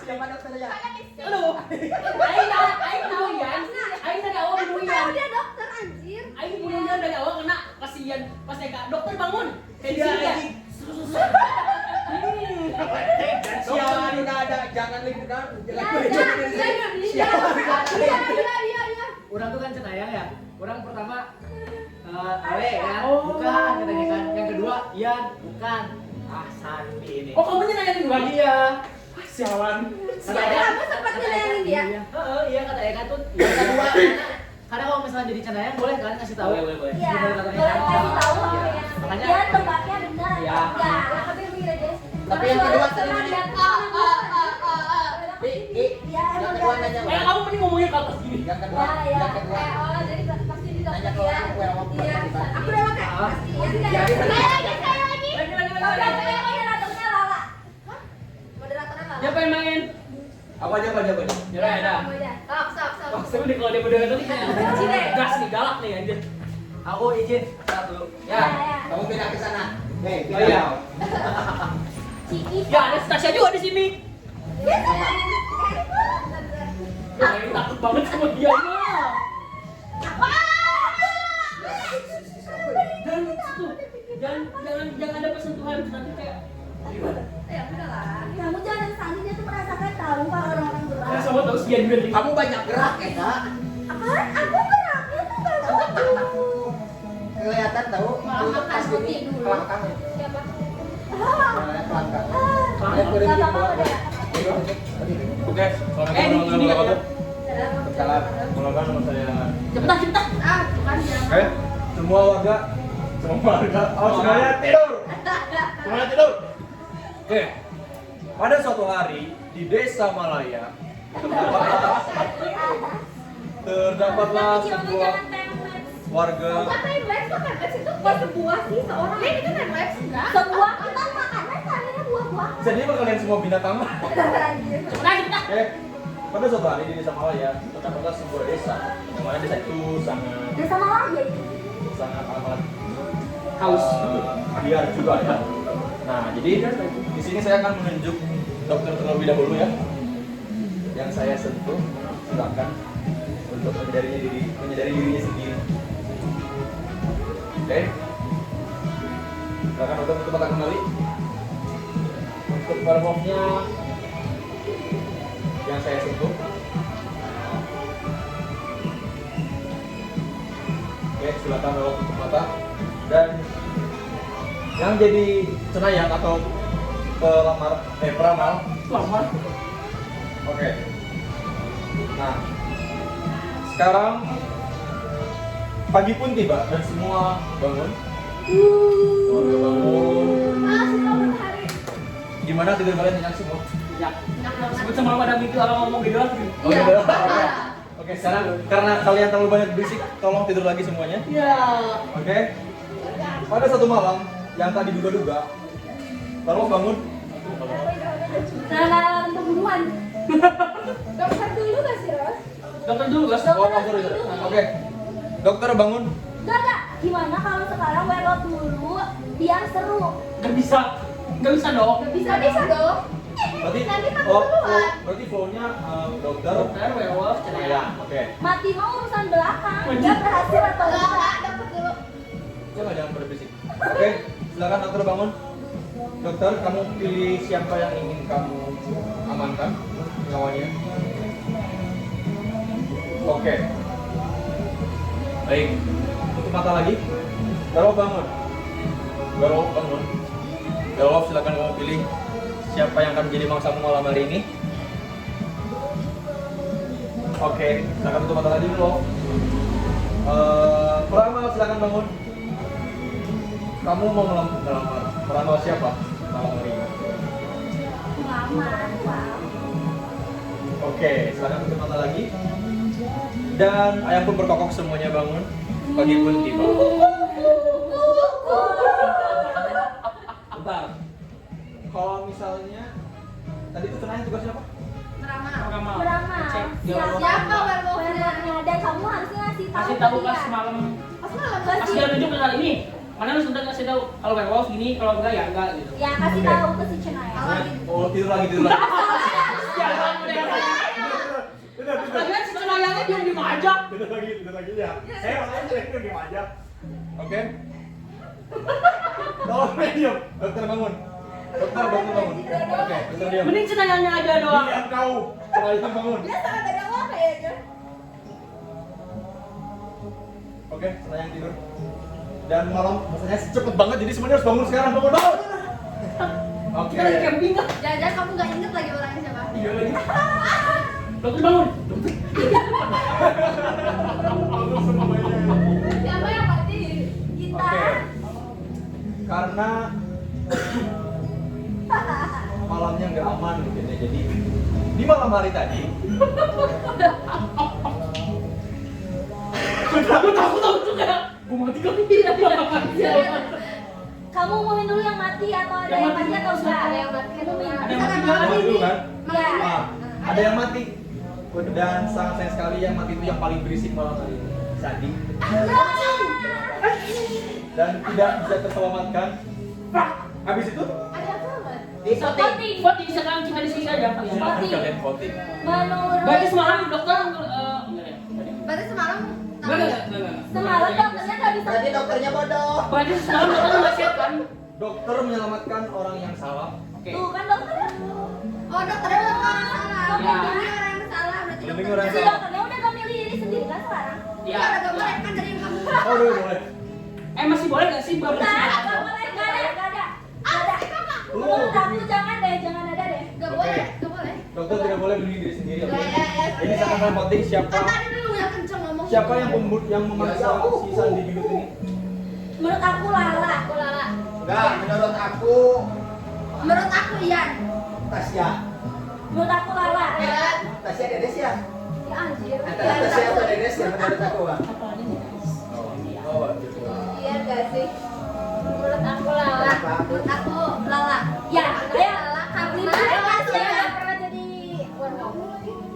Siapa dokternya? Halo. Aing tahu ya. Aing dari awal Aku bunuh tahu Ian. dia dokter anjir. Aing bunuh Ian dari awal karena kasihan pas Eka. Dokter bangun. Kayak di Iya, sini ya. anjing. Siapa udah ada, jangan liburan. Iya. Orang tuh kan cenayang ya. Orang pertama Ale kan, Oh. bukan katanya kan. Yang kedua Ian, bukan. Ah, Sandi ini. Oh, kamu nyenayangin gua? Iya. Sialan. Kamu sempat nyenayangin dia? Iya kata Eka tuh. Yang kedua karena kalau misalnya jadi cenayang boleh kan kasih tahu. Boleh. Iya. Bener katanya Boleh kan. kasih tahu Iya. ya. Makanya Dia tebaknya benar. Iya. Enggak. Tapi begini guys. Tapi yang kedua tadi Dia nanya. Dia Yang emang kedua dia- nanya. Kayak kamu mending ngomongnya ke atas gini. Yang kedua, Ya, yang kedua. jadi pasti di dokter Nanya ke ya. orang tua yang waktu Iya. tadi. Aku udah makan. Ah. Pasti ya. Jadi Sekali lagi. Lagi. Moderatornya Lala. Hah? Moderatornya Lala. Dia pengen main. Apa aja? Ya udah. Stop. Tapi nih kalau dia moderator nih kayak gas nih, galak nih anjir. aku izin satu. Ya. Kamu pindah ke sana. Nih, Oh iya. Ciki. Ya ada Tasya juga di sini. Dia sama. Ya, Aing takut banget sama dia mah. Jangan ada persentuhan nanti kayak gimana? Ya udahlah. Kamu jangan santai dia tuh merasakan tahu kalau orang-orang Ya berat. sama tahu sekian juga nih. Kamu banyak gerak ya, Kak? Apaan? Aku geraknya tuh gak lucu. Kelihatan tahu. Malah Tuh, makan pas roti gini, dulu. kelangkang. Siapa? Kelangkang. Ah. Ayo, kuring Gak di apa-apa bawah. udah. Oke, Ini dia. Salam. Mulai nama saya. Cepetan. Ah, bukan jangan. Oke, semua warga. Oh, semuanya tidur. Semuanya tidur. Oke. Pada suatu hari di Desa Malaya terdapatlah sebuah warga. Bukan timelapse, kok timelapse itu bukan sebuah sih seorang. Ini kan timelapse enggak? Sebuah kita makannya kalian buah-buahan. Jadi kalian semua binatang. Cepetan. Oke. Pada suatu hari di Desa Malaya terdapatlah sebuah desa. Yang mana desa itu sangat Dia sama lagi ya. amat Haus. liar juga ya. Nah, jadi di sini saya akan menunjuk dokter terlebih dahulu ya. Yang saya sentuh, silakan untuk menyadari dirinya sendiri. Oke. Silakan dokter untuk mata kembali. Untuk valve-nya yang saya sentuh. Oke, silakan valve tutup mata. Dan yang jadi cenayang atau peramal. Selamat. Oke. Nah, sekarang pagi pun tiba dan semua bangun. Semua bangun. Ah, sudah matahari. Gimana tidur kalian nyenyak semua? Ya. Sebut semalam ada mimpi orang ngomong gitu lagi. Oh, iya. Oke, sekarang karena kalian terlalu banyak berisik, tolong tidur lagi semuanya. Ya. Oke. Pada satu malam yang tadi duga-duga, lalu bangun. Nah, pembunuhan. Dokter dulu gak sih, Ros? Dokter dulu guys. Oh, sorry. Oke. Dokter bangun. Enggak. Gimana kalau sekarang werewolf dulu biar seru? Nggak bisa dong. Bisa dong. Berarti Nanti kan oh, duluan. berarti flow-nya dokter. Dokter, werewolf, Ya, cenayang. oke. Mati mau urusan belakang. Dia berhasil atau Enggak, enggak? dapat dulu. Jangan berbisik. Oke, silakan dokter bangun. Dokter, kamu pilih siapa yang ingin kamu amankan nyawanya. Oke. Baik. Tutup mata lagi. Werewolf bangun. Werewolf bangun. Werewolf, silakan kamu pilih siapa yang akan menjadi mangsamu malam hari ini. Oke, silakan tutup mata lagi dulu. Peramal, silakan bangun. Kamu mau melamar peramal siapa malam hari ini? Mama, wow. Oke, silakan tutup mata lagi. Dan ayam pun berkokok semuanya bangun. Pagi pun tiba. Bentar. Kalau misalnya tadi itu cenayang tugasnya apa? Meramal. Beramal. Cek. Siapa werewolfnya? Werewolfnya? Dan kamu harusnya ngasih tahu Kasih ke tahu dia. pas malam. Pas malam Pas kasih. dia nunjuk ke kali ini. Mana lu sudah kasih tahu kalau werewolf gini, kalau enggak ya enggak gitu. Ya kasih Oke. tahu ke si Cenayang. Oh, tidur lagi, tidur lagi. Jangan udah. Lagian si cenayangnya dia di aja. Tidur lagi ya. Saya makanya jelek di aja. Oke. Tolong medium. Dokter bangun. Dokter bangun. Oke, dokter diam. Mending cenayangnya aja doang. Diam kau. Cenayang bangun. Dia sangat ada apa kayaknya. Oke, cenayang tidur. Dan malam rasanya cepet banget, jadi semuanya harus bangun sekarang. Bangun, bangun. Oke. Kita lagi camping kan? Jangan-jangan kamu nggak inget lagi orangnya siapa? Iya lagi. Dokter bangun. Dokter. Bangun semuanya. Siapa yang mati? Kita. Oke. Karena malamnya nggak aman gitu ya. Jadi di malam hari tadi Gue tahu juga. Gue mati kan? Kamu ngumumin dulu yang mati atau ada yang mati atau enggak? Ada yang mati atau Ngumumin. enggak? Ada yang mati Misalkan nggak? malam dulu ini. kan. Ya. Ah, ada yang mati. Dan sangat sayang sekali yang mati itu yang paling berisik malam hari ini. Sadi. Dan tidak bisa terselamatkan. Habis itu Ada yang selamat. Voting. Voting sekarang cuma di sini aja. silakan Voting. kalian voting. Menurut Berarti semalam dokter enggak ya? Berarti semalam Enggak. semalam dokternya nggak bisa. Berarti dokternya bodoh. Berarti semalam dokter nggak siap kan? Dokter menyelamatkan orang yang salah. Oke. Tuh kan dokternya. Oh, dokternya udah orang salah. Ya. Ini orang yang salah berarti. Melindungi dokter. orang yang Si salah. dokternya udah gak milih diri sendiri kan sekarang? Iya, ada gambar kan dari yang kamu. Oh, boleh. Masih boleh nggak sih berapa Nggak, sih? nggak boleh, nggak ada, nggak ada. Nggak ada. Lu. Menurut aku jangan deh, jangan ada deh. Gak Oke. boleh, gak boleh. Dokter tidak boleh melindungi diri sendiri. Oke. Ya. Ini saya akan voting siapa Kan tadi dulu yang kenceng ngomong. siapa yang yang memaksa si Sandi Gendut ini. Menurut aku Lala. Aku Lala. Enggak, menurut aku Menurut aku Ian. Tasya. Menurut aku Lala. Ian. Tasya Dedes ya? Ya anjir. Antara Tasya atau Dedes ya menurut aku, Bang. Oh, gitu. Ian gak sih? Menurut aku Lala. Menurut aku Lala. Ya, ya. Lala karena Lala dia nggak pernah jadi werewolf.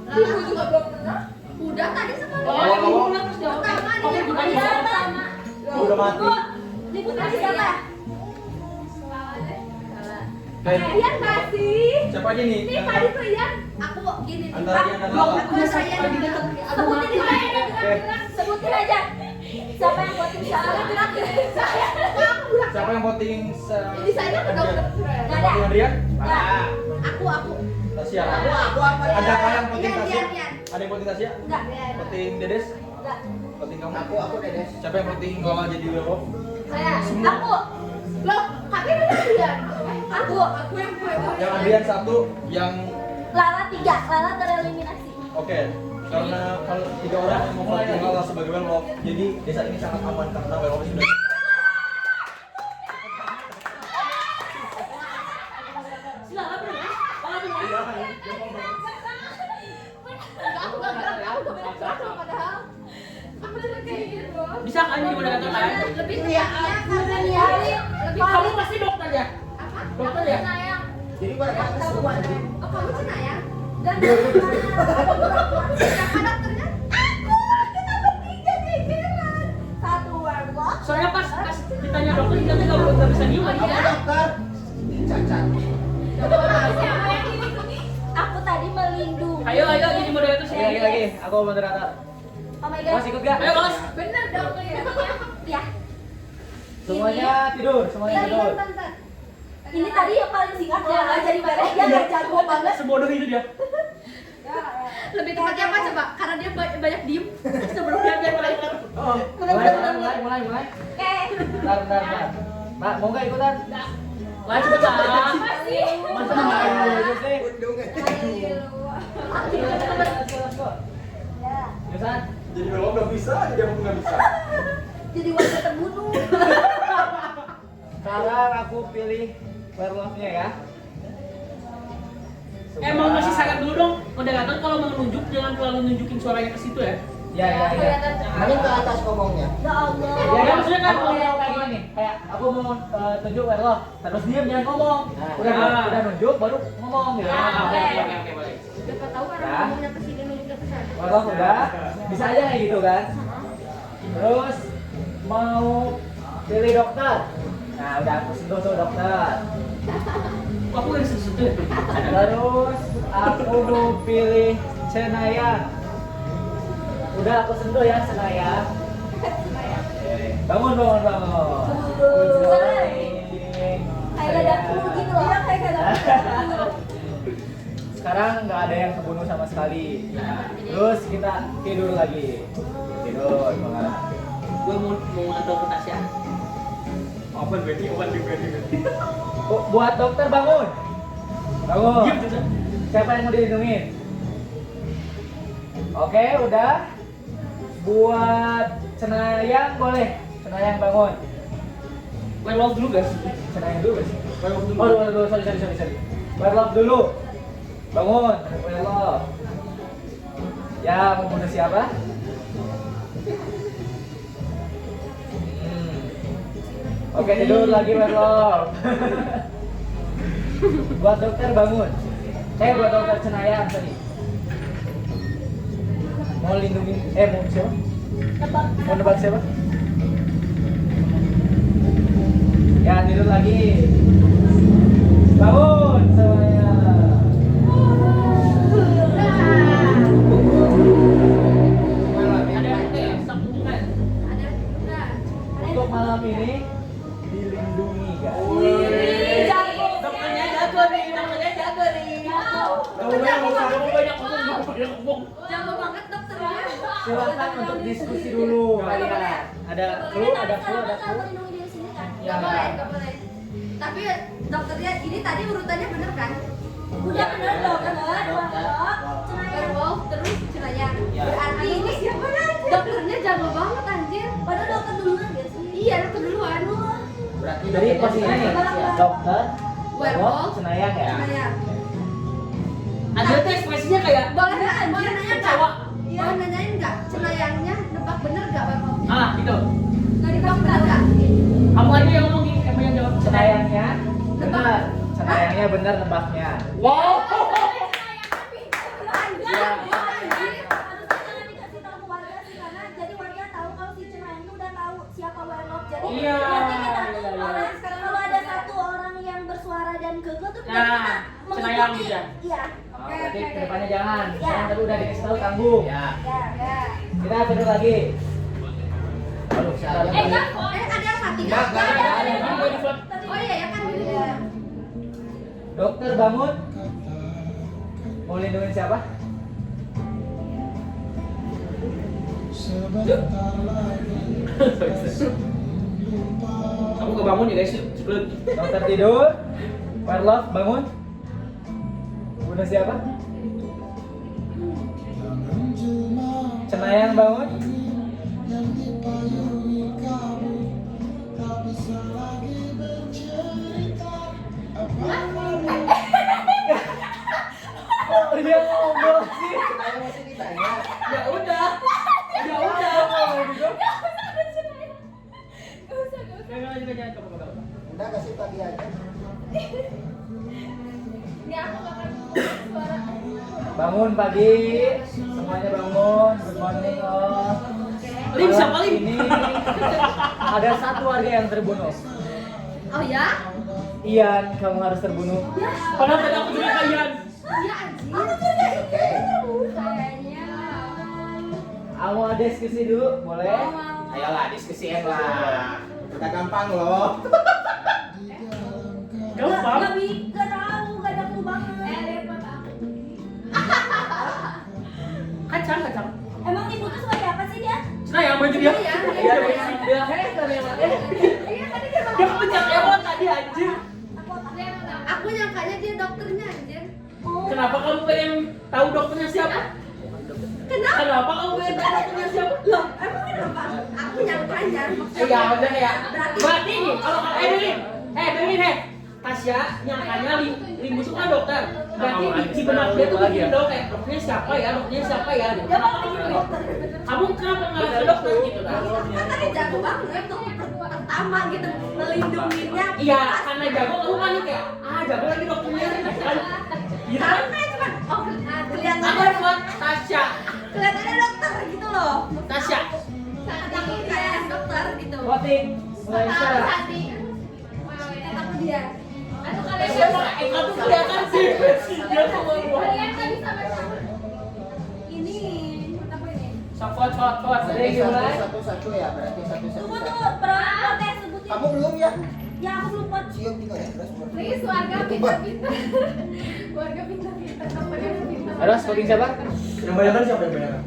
Lala juga belum pernah. Udah tadi semalam. Oh, ini udah terus jawab. Pertama Oh, dia bukan Iya, ya. pertama. Udah mati. Bu, ribut lagi siapa? Lala deh. Lala. Oke. Ian kasih. Siapa aja nih? Ini yang- tadi tuh Ian. Aku gini. Antara Ian dan Blok Lala. aku udah sampai Ian. di dekat. Sebutin di mana? Oke. Sebutin aja. Siapa yang voting salah? Saya. Siapa yang voting Ini saya ke dokter. Nggak ada. Voting Adrian? Nggak. Aku. Tasya. Aku apa? Ada yang voting Ian, Tasya? Ian. Ada yang voting Tasya? Enggak. Voting Dedes? Enggak. Voting kamu? Aku Dedes. Siapa yang voting Lala jadi werewolf? Saya. Aku. Loh, tapi benar Ian. Aku yang Yang Adrian satu, yang Lala 3. Lala tereliminasi. oke. Karena kalau 3 orang yang mau voting Lala sebagai werewolf, jadi desa ini sangat aman karena werewolf sudah. Silakan bener ya. Lala bener ya. Aku gak berani padahal. Aku udah kayak gitu. Bisa kan di mana katakan? Lebih tepatnya karena dia lebih Kamu pasti dokter ya? apa? Dokter ya? Cenayang. Jadi mereka semua jadi Oh, kamu cenayang? Dan Siapa dokternya? Aku. Kita bertiga jejeran. satu werewolf. Soalnya nggak bisa diem lagi. Kamu dokter? Cacat. Siapa yang dilindungi? Aku tadi melindungi. Ayo jadi moderator Lagi, aku moderator. Oh my god. Mas ikut gak? Ayo Mas. Bener dong ya. Ya. Semuanya tidur, semuanya tidur. Ini tadi yang paling singkat ya, nggak jadi bareng. Dia nggak jago banget. Sebodoh itu dia. Lebih tepatnya apa coba? Karena dia banyak diem sebelum dia mulai. Oh, mulai. Bentar. Mbak, mau nggak ikutan? Lah cepetan. Masa nggak sih? Undungnya. Ya. Yusan? Jadi belum nggak bisa, jadi aku nggak bisa. Jadi warga terbunuh. Sekarang aku pilih werewolf-nya ya. Emang masih sangat dulu dong. Moderator kalau mau nunjuk jangan terlalu nunjukin suaranya ke situ ya. Ya. Mending ke atas ngomongnya. Ya Allah. Ya, maksudnya kan- aku mau kayak gini nih, kayak aku mau tunjuk werewolf, terus diam jangan ngomong. Udah nunjuk baru ngomong ya. Oke, boleh. Siapa tahu orang Ya. ngomongnya ke sini nunjuknya ke sana. Werewolf udah, bisa aja kayak gitu kan. Terus mau pilih dokter. Nah, udah aku sentuh tuh dokter. Kok aku dari situ ya? Terus aku mau pilih Cenayang. Udah aku sentuh ya Cenayang. Bangun. Kayak gak ada clue gitu loh. Iya, kayak gak ada clue. Sekarang nggak ada yang kebunuh sama sekali. Terus kita tidur lagi. Tidur. Gue mau ngambil ke Tasya. Open berarti. Buat dokter bangun. Bangun. Diam juga. Siapa yang mau dilindungin? Oke, udah. Buat Cenayang boleh. Cenayang bangun. Werewolf dulu guys. Cenayang dulu guys. Werewolf dulu. Oh, sorry. Werewolf dulu. Bangun, werewolf. Ya, mau bunuh siapa? Oke, tidur lagi werewolf. Buat dokter bangun. Buat dokter Cenayang tadi. Mau lindungin, mau siapa? Mau nebak siapa? Ya, tidur lagi. Bangun semuanya. Ada sambungan. Ada juga. Untuk malam ini dilindungi guys. Dokternya jago nih. Kamu banyak ngomong. Jago banget dokternya. Silakan untuk diskusi dulu kalian. Ada clue. Melindungi diri sendiri kan? Ya. Nggak boleh. Tapi dokternya ini tadi urutannya bener kan? Udah bener dong, bener. Werewolf terus Cenayang. Ya. Berarti ini dokternya jago banget anjir. Padahal dokter duluan gak sih? Iya, dokter duluan. Berarti Jadi posisinya nih, dokter, werewolf, Cenayang ya. Cenayang. Ada tuh ekspresinya kayak Boleh nanya nggak? kecewa. Boleh nanyain nggak? Cenayangnya nebak bener nggak werewolf? Gitu. Nggak nebak bener nggak? Kamu aja yang ngomong gini, kamu yang jawab. Cenayangnya benar. Cenayangnya benar nebaknya. Wow. Jadi warga tahu kalau si Cenayang itu udah tahu siapa werewolf. Jadi Iya. nanti kita Iya. sekarang kalau ada satu orang yang bersuara dan keke tuh Nah, kita Cenayang mengikuti. dia. Iya. Berarti kedepannya jangan. Ya. Sekarang tadi udah dikasih tahu tanggung. Ya. Ya. Kita tidur lagi. Aduh, sebentar. Ada yang mati nggak? Nggak ada. Ini gue di flip. Oh iya ya kan gitu. Iya. Dokter bangun. Mau lindungin siapa? Kamu kebangun ya guys, sebelum. Dokter tidur. Werewolf bangun. Bunuh siapa? Cenayang bangun. Oh, dia ngomong sih. Kenapa masih ditanya? Ya udah. Jangan kamu. Udah kasih pagi aja. Nggak, aku bakal suara. Bangun pagi, semuanya bangun. Good morning all. Lim, siapa Malam Lim? Ini ada satu warga yang terbunuh. Oh ya? Ian, kamu harus terbunuh. Ya. Padahal tadi aku juga kalian. Iya anjir. Aku curiga Oke. Kayaknya. Aku mau diskusi dulu, boleh? Ayolah diskusiin lah. Kita gampang loh. Gampang. Gak tahu, gak ada clue banget. Daripada aku. Kacang. Emang ibu tuh sebagai apa sih dia? Nah, yang baju dia. Iya, Dia baju dia. Iya tadi dia Dia kepencet lewat tadi anjir. Aku apa? Aku nyangkanya dia dokternya anjir. Oh. Kenapa kamu pengen tahu dokternya siapa? Kenapa? Kenapa kamu pengen tahu dokternya siapa? Loh, emang kenapa? Aku nyangkanya. Iya, udah ya. Berarti nih, kalau dengerin. Tasya nyangkanya Limbu itu kan dokter. Berarti di benak dia tuh bikin dong kayak dokternya siapa ya? Dia mau bikin dokter. Kamu kenapa nggak ke dokter gitu kan? Kan tadi jago banget tuh pertama gitu melindunginya. Iya, karena jago kamu panik ya. Jago lagi dokternya kan? Gitu kan? Kayak cuman oh Aku kelihatannya buat Tasya. kelihatannya dokter gitu loh. Tasya. Tapi kayak dokter gitu. Voting, mulai sekarang. Aku dia. Aduh Siapa? Eka tuh kelihatan sih. Dia tuh kalian kan bisa baca ini apa ini? Safat. Berarti satu ya, berarti satu. Tunggu, protes sebutin. Kamu belum ya? Ya aku belum pot. Cium tinggal ya, terus. Please warga pintar-pintar. Warga pintar-pintar. Tampaknya pintar. Terus voting siapa? Yang bayangkan siapa yang bayangkan?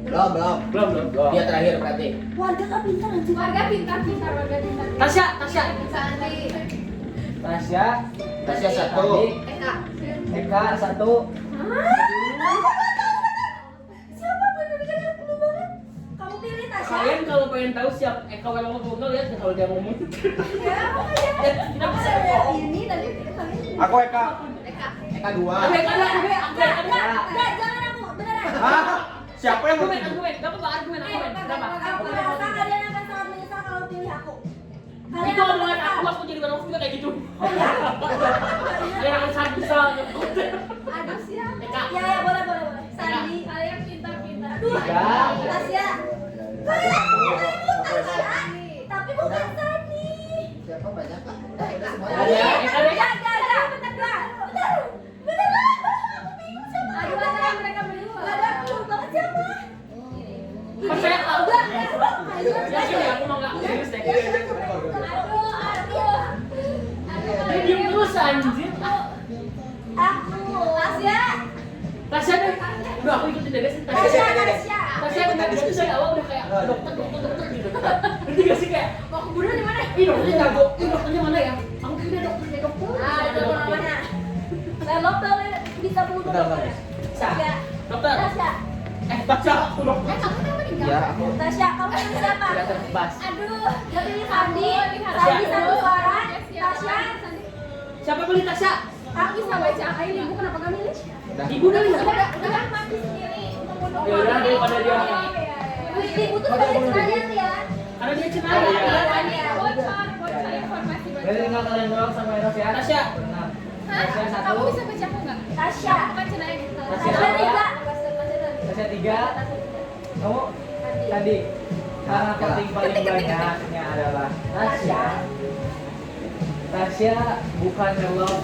Belum. Belum. Dia terakhir berarti. Warga gak pintar anjir. Warga pintar-pintar. Tasya. Sandi. Tasya, Tasya satu. Andi, Eka. Eka satu. Siapa bener-bener yang clue banget? Kamu pilih Tasya. Kalian kalau pengen tahu siapa Eka Werewolf atau enggak lihat deh kalau dia ngomong. Ya, makanya. Kita bisa Ada ini tadi kalian. Aku Eka. Eka. Eka 2. Aku Eka dulu, aku Eka. Enggak, jangan aku, beneran. Hah? Siapa yang mau? Argumen, gak apa-apa argumen. Kenapa? Aku rasa kalian akan sangat menyesal kalau pilih aku. Kalian Itu akan omongan menyesal. aku jadi werewolf juga kayak gitu. Oh ya? Kalian akan sangat bisa. Aduh siapa? Eka. Ya, boleh. Sandi. Kalian pintar-pintar. Aduh, Tiga. Tasya. Kalian Tasya. Tapi bukan Sandi. Siapa banyak kan? Ada semua. Ada. Eka deh. Bentar. Bener. Aku bingung siapa. Aduh, antara mereka berdua. Gak ada clue banget siapa. Percaya tahu. Ayo, Yakin ya aku mau nggak serius deh. Aduh. Dia diem terus anjir. Aku. Tasya deh. Udah aku ikutin deh sih Tasya. Tasya kan dari dari awal udah kayak dokter gitu. Ngerti gak sih kayak Mau kebunuh di mana? ih dokternya jago. Ih dokternya mana ya? Aku kira dokternya dokter. Itu namanya. Belok bisa bunuh dokternya. Tasya. Dokter. Tasya. Tasya aku dokter. Kamu kan meninggal. Ya, aku. Tasya, kamu pilih siapa? Tidak terbebas. Aduh. Dia pilih Sandi. Tasya. Sandi satu suara. Tasya. Siapa pilih Tasya? Aku bisa baca air, ibu kenapa gak milih? Ibu dari Udah mati sendiri membunuh Ya udah, daripada dia. Ibu tuh sebagai cenayang ya. Karena dia cenayang. Bocor informasi Jadi tinggal kalian doang sama Eros ya. Tasya. Enam. Hah? Tasya satu. Kamu bisa baca aku nggak? Tasya. Bukan cenayang gitu. Tasya Tasya tiga. Tasya tiga. Kamu Sandi. Karena voting paling banyaknya adalah Tasya. Tasya bukan Werewolf.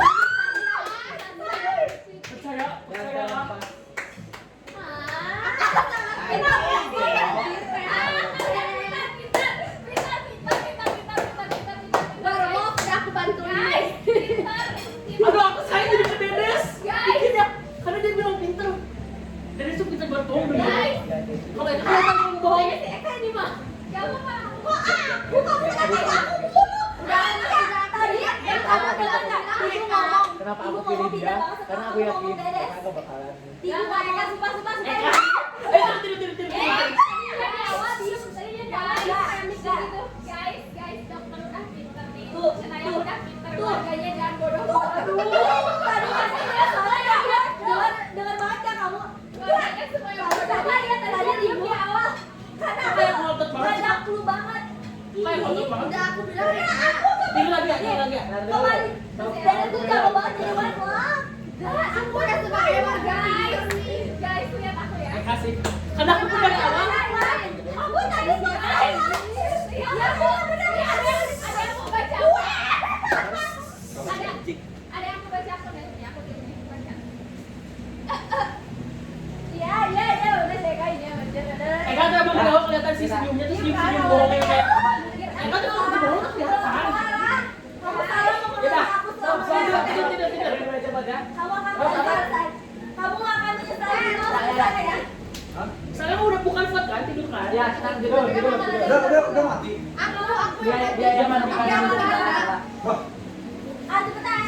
Percaya. Yang keempat. Aduh aku sayang jadi ke Dennis. Bikin ya. Karena dia bilang pinter. Dennis tuh pinter buat bohong bener. Kalau itu kelihatan kamu bohong. Kenapa aku pilih dia? Karena aku yakin karena aku bakalan. Udah aku bilang ya. Tinggal lagi ya, tinggal lagi ya. Kemarin dan itu jago banget jadi warna. Aku udah sebagai warga guys lihat aku ya. Kasih. Karena aku pun dari awal. Aku tadi ngapain? Ya, aku benar ada yang mau baca. ya. Kamu akan menyesal. Kamu akan menyesal di luar sana ya. Sekarang udah bukan vote kan, tidur kan? Ya, sekarang tidur. Udah mati. Aku Dia mandikan dulu. Wah, Ah, cepetan.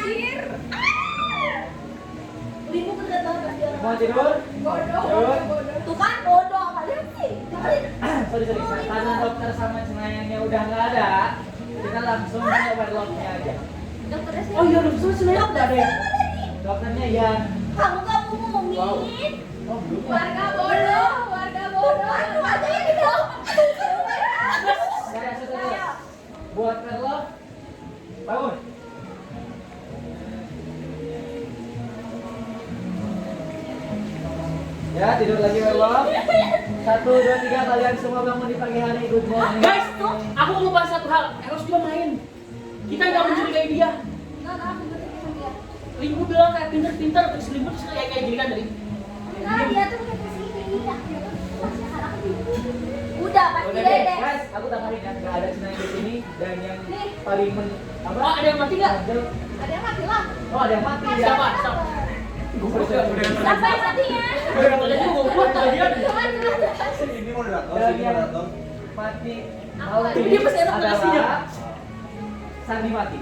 Limu bener banget pasti orang. Mau tidur? Tidur. Tuh kan bodoh kalian sih. Sorry. Karena dokter sama cenayangnya udah nggak ada, kita langsung ke overlocknya aja. Dokternya sih. Oh iya, dokter sebenarnya udah ada ya? Dokternya Yan. Kamu gak ngomongin. Oh belum. warga bodoh. Aduh, aja ya gitu. Saya. Buat overlock. Bangun. Ya, tidur lagi overlock. 1, 2, 3 kalian semua bangun di pagi hari. Good morning. Guys, aku mau bahas satu hal. Eros juga main. Kita nggak mencurigai dia. Nah, aku bener sama dia. Limbu bilang kayak pinter-pinter, terus Limbu terus kayak gini kan tadi. Nah, dia tuh kayak kesini. Dia tuh masih anak ibu. Udah, pasti Udah deh, deh. guys, aku tambahin ya, nggak ada cenayang di sini dan yang Nih. paling Oh, ada yang mati nggak? Ada yang mati lah. Oh, ada yang mati ya. Siapa? Siapa? Siapa yang matinya? Udah nggak tanya juga, gue kalian. ini moderator, Dan ini yang moderator. mati Tapi dia masih ada penasinya. adalah Sandi mati.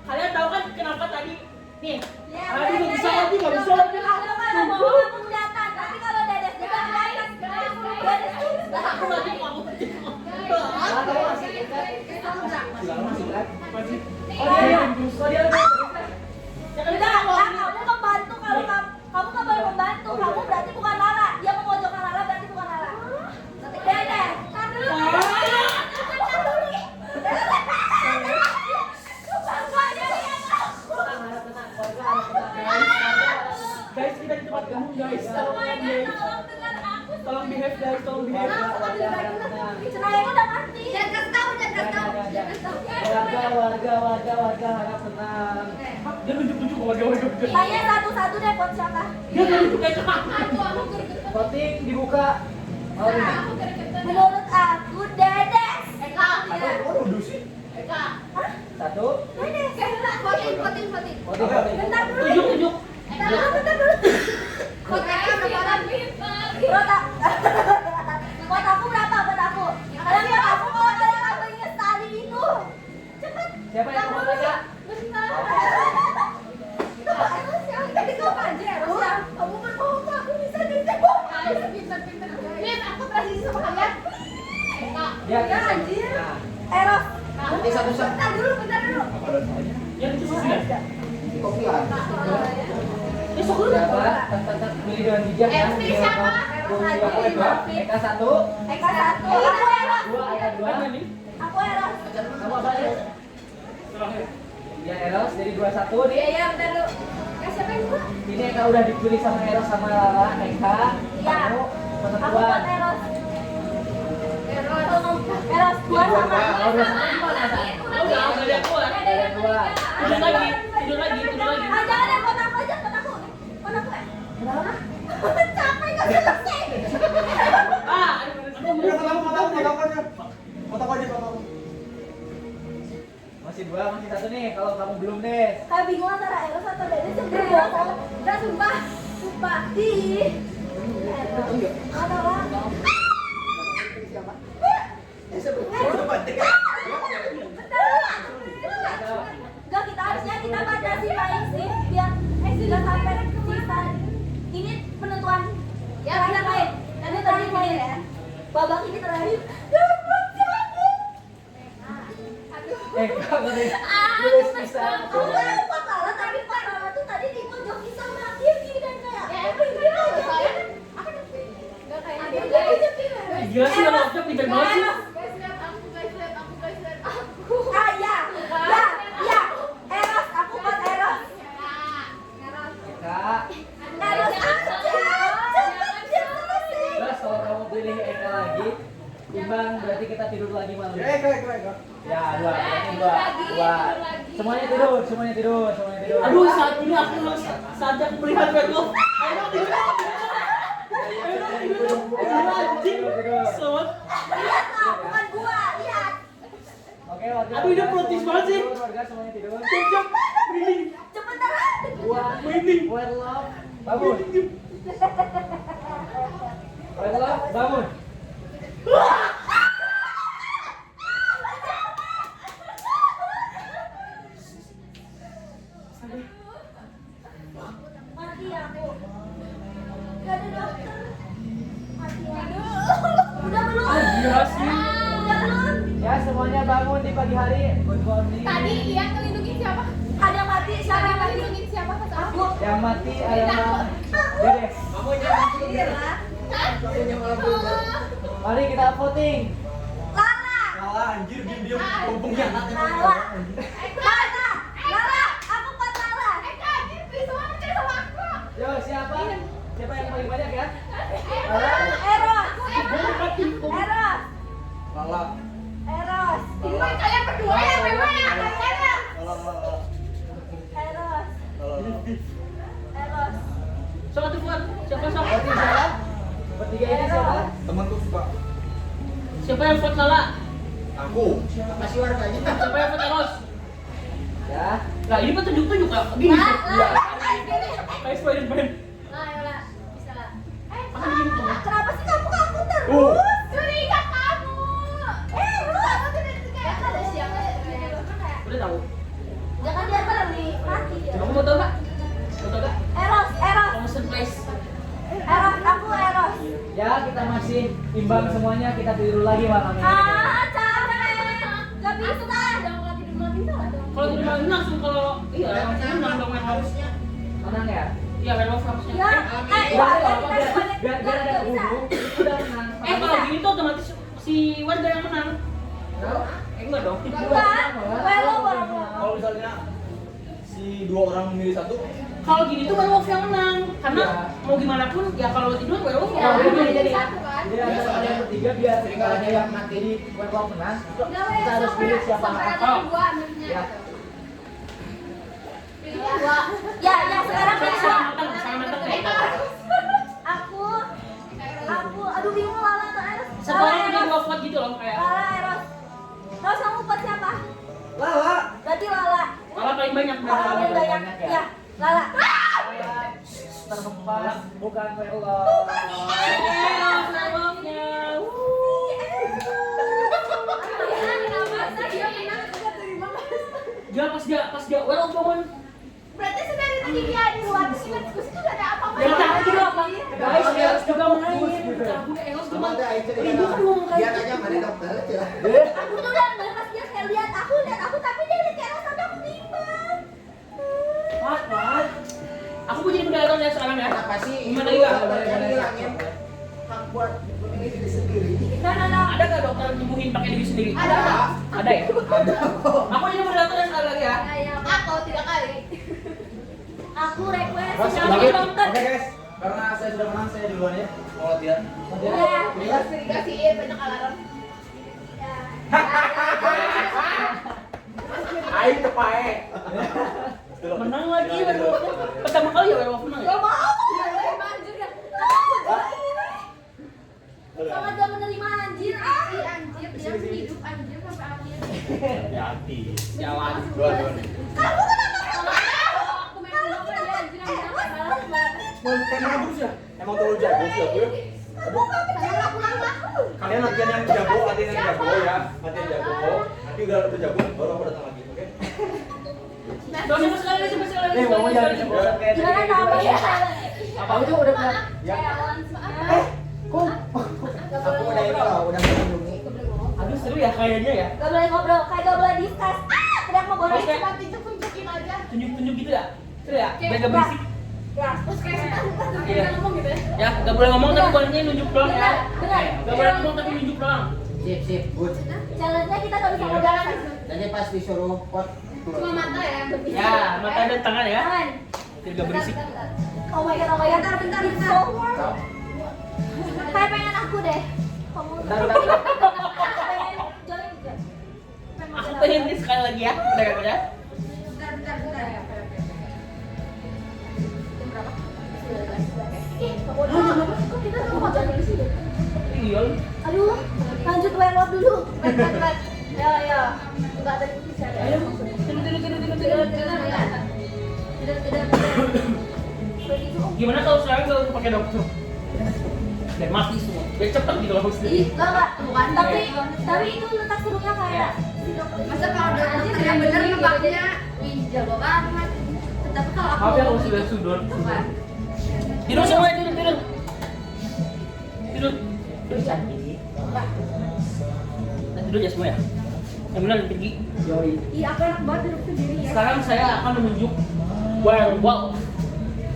Kalian tahu kan kenapa tadi? Nih, Ya, tadi nggak bisa ya. lagi, nggak bisa lagi. Kalau kan mau kamu kelihatan, tapi kalau Dedes juga kelihatan. Dedes Aku lagi kamu. Ah, kamu masih ingat? Masih ingat? Masih. Oh, dia. Oh, dia lebih. Jangan Udah, kamu. kamu membantu kalau kamu nggak boleh membantu. Kamu berarti bukan Lala. Dia memojokkan Lala berarti bukan Lala. Nanti Dedes. Tar dulu. Tar dulu. Guys, kita di tempat umum guys. Tolong behave guys, tolong behave. Cenayang udah mati. Jangan kasih tahu. Warga harap tenang. Dia nunjuk-nunjuk ke warga-warga. Tanya satu-satu deh buat siapa. Dia nunjuk kayak cekak. Aku gergetan. Voting dibuka. Oh, ini. Aku gergetan. Menurut aku Dedes. Eka. Kok nuduh sih? Eka. Satu. Dedes. Voting. Voting. Bentar dulu. Tunjuk-tunjuk. Bentar dulu. Vote Eka berapa? Rota. Buat aku berapa buat aku? Kalian buat aku kalau kalian nggak ingat tadi itu. Cepet. Siapa yang mau baca? Tadi kau aja Eros ya. Kamu berbohong aku bisa ditembak. Pinter. Lihat aku presisi sama kalian. Eka. Ya, Ya, anjir. Nah, Eros. Nanti satu-satu. Bentar dulu. Apa dan soalnya? Yang itu sih guys. Kok bilang? Besok dulu. siapa? Tetap pilih dengan bijak ya. Pilih siapa? Aku Eka. Eka 1. Eka 1. Aku Eros. 2 Eka 2. Mana nih? Aku Eros. Kamu apa ya? Terakhir. Ya Eros jadi 2-1 nih. Iya, bentar dulu. Siapa yang dua? Ini Eka udah dipilih sama Eros sama Lala. Eka. Iya. Kamu Aku penentuan. buat Eros. Eros 2 sama Oh, 2-1 gimana? Oh, udah ada keluar. Ada yang 2. Tidur lagi, tidur lagi, tidur lagi. Ah, jangan deh, buat aku aja, buat aku. Buat aku ya. Kenapa? Capek gak selesai. Ah, aduh, Udah kotak aja. Kotak aja, kotak. Masih 2, masih 1 nih. Kalau kamu belum deh. Kayak bingung antara Eros atau Dedes yang berbohong. Udah sumpah. Ih. Mana orang? Enggak, kita harusnya kita baca si paling sih biar sudah sampai sisa. Ini penentuan Ya, terakhir benar, main. Nanti tadi main ya. Babak ini terakhir. Dapat jamu. Eka boleh. Aku bisa. Aku lupa kalah tapi Pak Lala tuh tadi dipojokin sama dia gini dan kayak. Dia aja. Enggak kayak Dia dia. aja. gila sih kalau objek pinter banget sih. Guys, lihat aku. Ah ya. Ya. Eros, aku buat Eros. Eka. Eros aja. Terus kalau kamu pilih Eka lagi, imbang berarti kita tidur lagi malam ini. Eka. Ya, 2, berarti 2. Semuanya tidur. Aduh, saat ini aku harus sadar melihat Virgo. Ayo tidur. Anjing. Sobat. Lihat lah, bukan gua. Lihat. Oke, warga. Aduh, ini protes banget sih. Warga semuanya tidur. Siap, siap. Cepetan. Werlove, bangun. Werlove, bangun. Mati aku. Gak ada dokter. Mati aku. Udah belum? Gila sih. Udah belum? Ya semuanya bangun di pagi hari. Good morning. Tadi yang ngelindungin siapa? Ada yang mati. Siapa yang mati? Ngelindungin siapa? Aku. Yang mati adalah Dede. Kamu jangan pikir. Hah? Kamu jangan malah belajar. Mari kita voting. Lala. Salah anjir, diam. Mumpungnya anak emang. Lala. Lala. Lala. Aku buat Lala. Anjir, please semua percaya sama aku. Yo siapa? Siapa yang paling banyak ya? Eros. Eros. Lala. Eros. Ini kalian berdua ya, memang ya, kalian ya. Lala. Eros. Lala. Eros. Sok atuh Fuad. Siapa sok? Voting siapa? Bertiga ini siapa? Temanku suka. Siapa yang vote Lala? Aku. Masih warganya. Siapa yang vote Eros? Ya. Lah ini petunjuk-tunjuk Kak. Gini. Lah. Kayak Spider-Man. Nah, ayolah, bisa lah. Makan gini tuh. Kenapa sih kamu kaku terus? Curiga kamu. Lu Kamu tuh dari kayak ada siapa? Udah tahu. jangan dia berani mati dia. Kamu mau tahu Kak? Mau tahu Kak? Eros. Kamu surprise. Eros. Aku Eros. Ya kita masih imbang semuanya. Kita tidur lagi malam ini. Capek. Gak bisa. Kalau tidur malam bisa lah dong. Kalau tidak mau langsung kalau iya langsung menang dong main house. Menang ya? Iya main house harusnya. Ya. Udah biar ada hubung. Udah menang. Kalau gini tuh otomatis si warga yang menang. Enggak dong. Kalau misalnya si dua orang memilih satu, Kalau gini tuh werewolf yang menang. Karena Iya. mau gimana pun ya kalau tidur werewolf Ya, ya. Kalau ini jadi satu kan. Jadi antara kalian bertiga biar ceritanya yang mati di werewolf menang. Kita harus pilih siapa Sampai yang ada Oh. dua ambilnya. Ya. Pilih dua. Ya, sekarang pilih dua. Sama matang deh. Aku, aduh bingung Lala atau Eros. Satu orang punya dua vote gitu loh kayak. Lala, Eros. Terus kamu buat siapa? Lala. Berarti Lala. Malah paling banyak Lala paling banyak. Ya, Lala. Terhempas bukan werewolf. Werewolfnya. Pas dia werewolf bangun. Berarti sedari tadi dia di luar terus diskusi itu gak ada apa-apa. Ya tahu juga apa? Guys, Eros juga main. Gitu. Aku Eros Kamu cuma ada aja ribut kan ngomong dia kayak aja mana dokter aja. Aku tuh udah pas dia kayak lihat aku, tapi dia lihat kayak Eros sampai aku timbang. What? Aku mau jadi kuda Eros ya sekarang ya. Kenapa sih? Gimana Ibu juga? dokternya ngilangin hak buat memilih diri sendiri. Nah. Ada nggak dokter nyembuhin pakai diri sendiri? Ada. Ada ya? Ada kok. Aku jadi moderator ya sekali lagi ya. Aku tidak kali. Aku request Mas, sama oke dokter. guys, karena saya sudah menang, saya duluan ya. Mau latihan. Ya. Terus dikasihin banyak alarm. Aing tepae. Menang lagi werewolfnya. Pertama kali ya werewolf menang ya? Gak mau. Anjir ya. Sangat gak menerima anjir. Si anjir dia hidup anjir sampai akhir. Ya hati. Jalan. Dua. Kamu kenapa? Aku main dulu dia anjir yang balas banget. Kamera terus ya? Emang terlalu jago sih aku ya? Saya pulang lah. Kalian latihan yang jago, latihan yang jago ya. Latihan jago. Nanti udah jago, baru aku datang lagi, oke? Doa siapa sekali lagi, siapa sekali lagi. Ngomong jangan disebutkan kayak Gimana tadi. nama ya? Apa itu udah pernah? Ya. Kok? Aku udah ini loh, udah melindungi. Aduh seru ya kayaknya ya. Gak boleh ngobrol, kayak gak boleh discuss. Teriak mau boleh. Oke. Cuma tunjuk-tunjukin aja. Tunjuk-tunjuk gitu ya? Seru ya? Biar gak berisik. Ya. Terus kayak kita Iya. ngomong gitu ya. Ya, gak boleh ngomong tapi bolehnya nunjuk doang ya. Benar. Gak boleh ngomong tapi nunjuk doang. Sip, good. Challenge-nya kita gak bisa Iya. ngobrol. Jadi pas disuruh pot Cuma mata ya yang berpisah. Ya, mata dan tangan ya. Tangan. Biar gak berisik. Oh my god. Bentar. Kayak pengen aku deh. Kamu Bentar. pengen join juga. Aku pengen ini sekali lagi ya. Udah gak ya? Bentar ya. Kok kita mau ngobrol dulu sih? Iya. Aduh, lanjut werewolf dulu. Bentar. Ya. Enggak tadi bisa. Ayo. Tidur. Bentar ya. Gimana kalau sekarang kalau pakai dokter? Dan mati semua. Biar cepet gitu loh. Ih, enggak, bukan. Tapi itu letak hidungnya kayak si dokter. Masa kalau dokter yang bener nebaknya, wih jago banget. Tapi kalau aku Tapi aku sudah sudut. bukan. Tidur semua, tidur. Tidur. Tidur cantik. Nah, tidur aja semua ya. Yang benar pergi. Yoi. Iya, aku enak banget duduk sendiri ya. Sekarang saya akan menunjuk werewolf.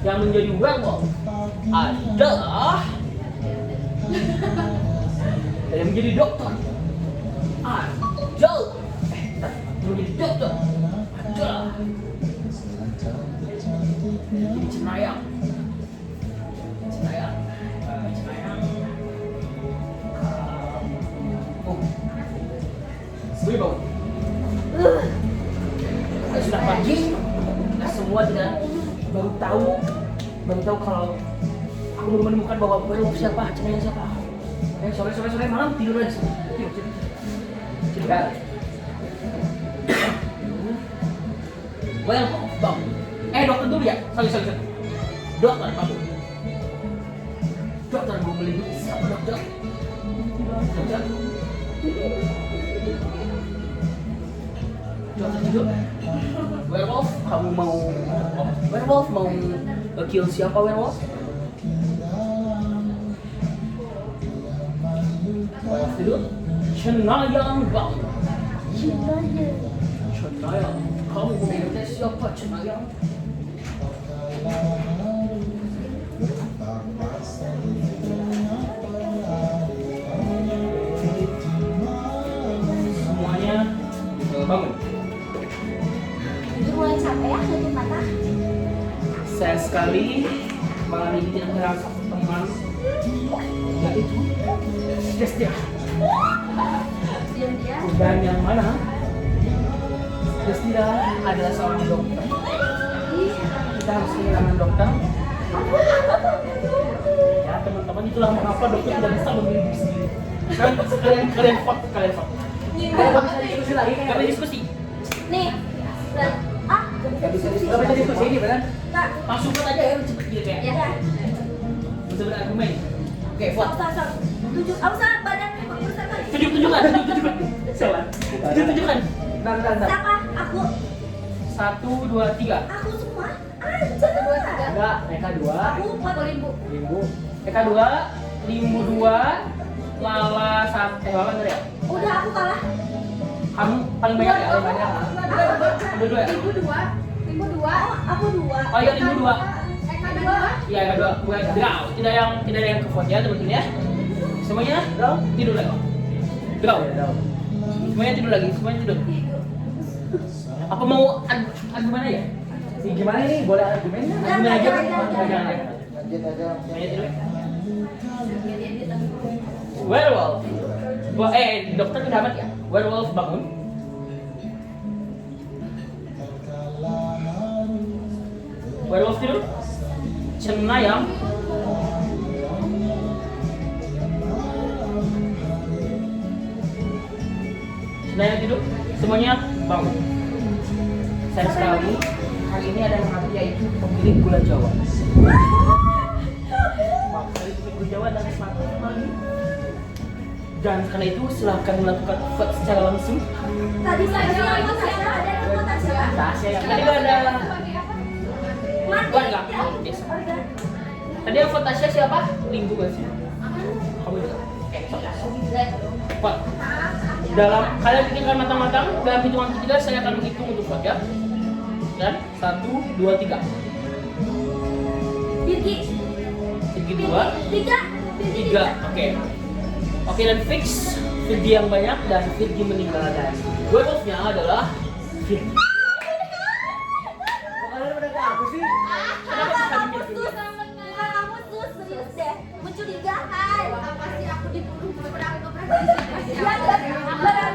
Yang menjadi werewolf adalah yang menjadi dokter adalah menjadi dokter adalah jadi cenayang. Oh, Wibowo. Sudah pagi, kita semua baru tahu kalau aku baru menemukan bahwa werewolf siapa, cenayang siapa. Sore malam tidur aja. Tidur. Werewolf bang. Dokter dulu ya. Sorry. Dokter bangun. Dokter gue melindungi siapa dokter? Dokter tidur. Werewolf, kamu mau kill siapa werewolf? Werewolf tidur. Cenayang bang. Cenayang. Kamu mau kill siapa cenayang? Semuanya bangun. Udah mulai capek ya, tutup mata. Saya sekali malam ini tidak merasa teman, yaitu Destia. Diam-diam. Dan yang mana Destia adalah seorang dokter. Kita harus kehilangan dokter. Ya teman-teman, itulah mengapa dokter tidak bisa memilih sendiri. Kalian fuck. Diskusi lagi kan? Kami diskusi. Nih. Gak bisa diskusi ini benar? Enggak. Langsung buat aja ya, cepet gitu kayak. Ya. Bisa berargumen. Oke, fuck. Usah badan besar kali. Tunjukkan. Salah. Tunjukkan. Bentar. Siapa? Aku. 1, 2, 3. Aku semua. Aja. Enggak, mereka 2. Aku 40.000. Limbu. Eka 2, Limbu 2, Lala 1. Lala bener ya? Udah aku kalah. Kamu paling banyak ya? Paling banyak. Dua ya? Ibu dua. Aku 2. Oh iya, Limbu 2. Eka dua. Iya, Eka 2. Bukan draw. Tidak yang ke vote ya, teman-teman ya. Semuanya tidur lagi. Draw. Semuanya tidur lagi. Semuanya tidur. Apa mau argumen aja? Gimana ini? Boleh argumennya? Argumen aja. Jangan. Lanjut aja. Semuanya tidur. Werewolf. Dokter udah amat ya? Werewolf bangun. Werewolf tidur. Cenayang. Cenayang tidur. Semuanya bangun. Saya sekali hari ini ada yang mati, yaitu pemilik gula Jawa. Dari pemilik gula Jawa dan mati lagi. Dan karena itu silahkan melakukan vote secara langsung. Tadi saya ikut Tasya, ada yang ikut Tasya. Tasya ya. Tadi nggak ada. Mati. Warga. Biasa. Tadi yang vote Tasya siapa? Limbu gak sih? Kamu juga. Vote. Kalian pikirkan matang-matang. Dalam hitungan ketiga saya akan menghitung untuk vote ya. Dan 1, 2, 3. Virgi. Virgi 2. 3. Oke, dan fix Virgi yang banyak dan Virgi meninggal, dan werewolfnya adalah Virgi. Kalian pada ke aku sih? Kenapa sih kami Kamu sus, bukan kamu sus, serius deh. Mencurigakan. Apa sih aku dibunuh? Pernah aku pernah di sini. Ya, benar.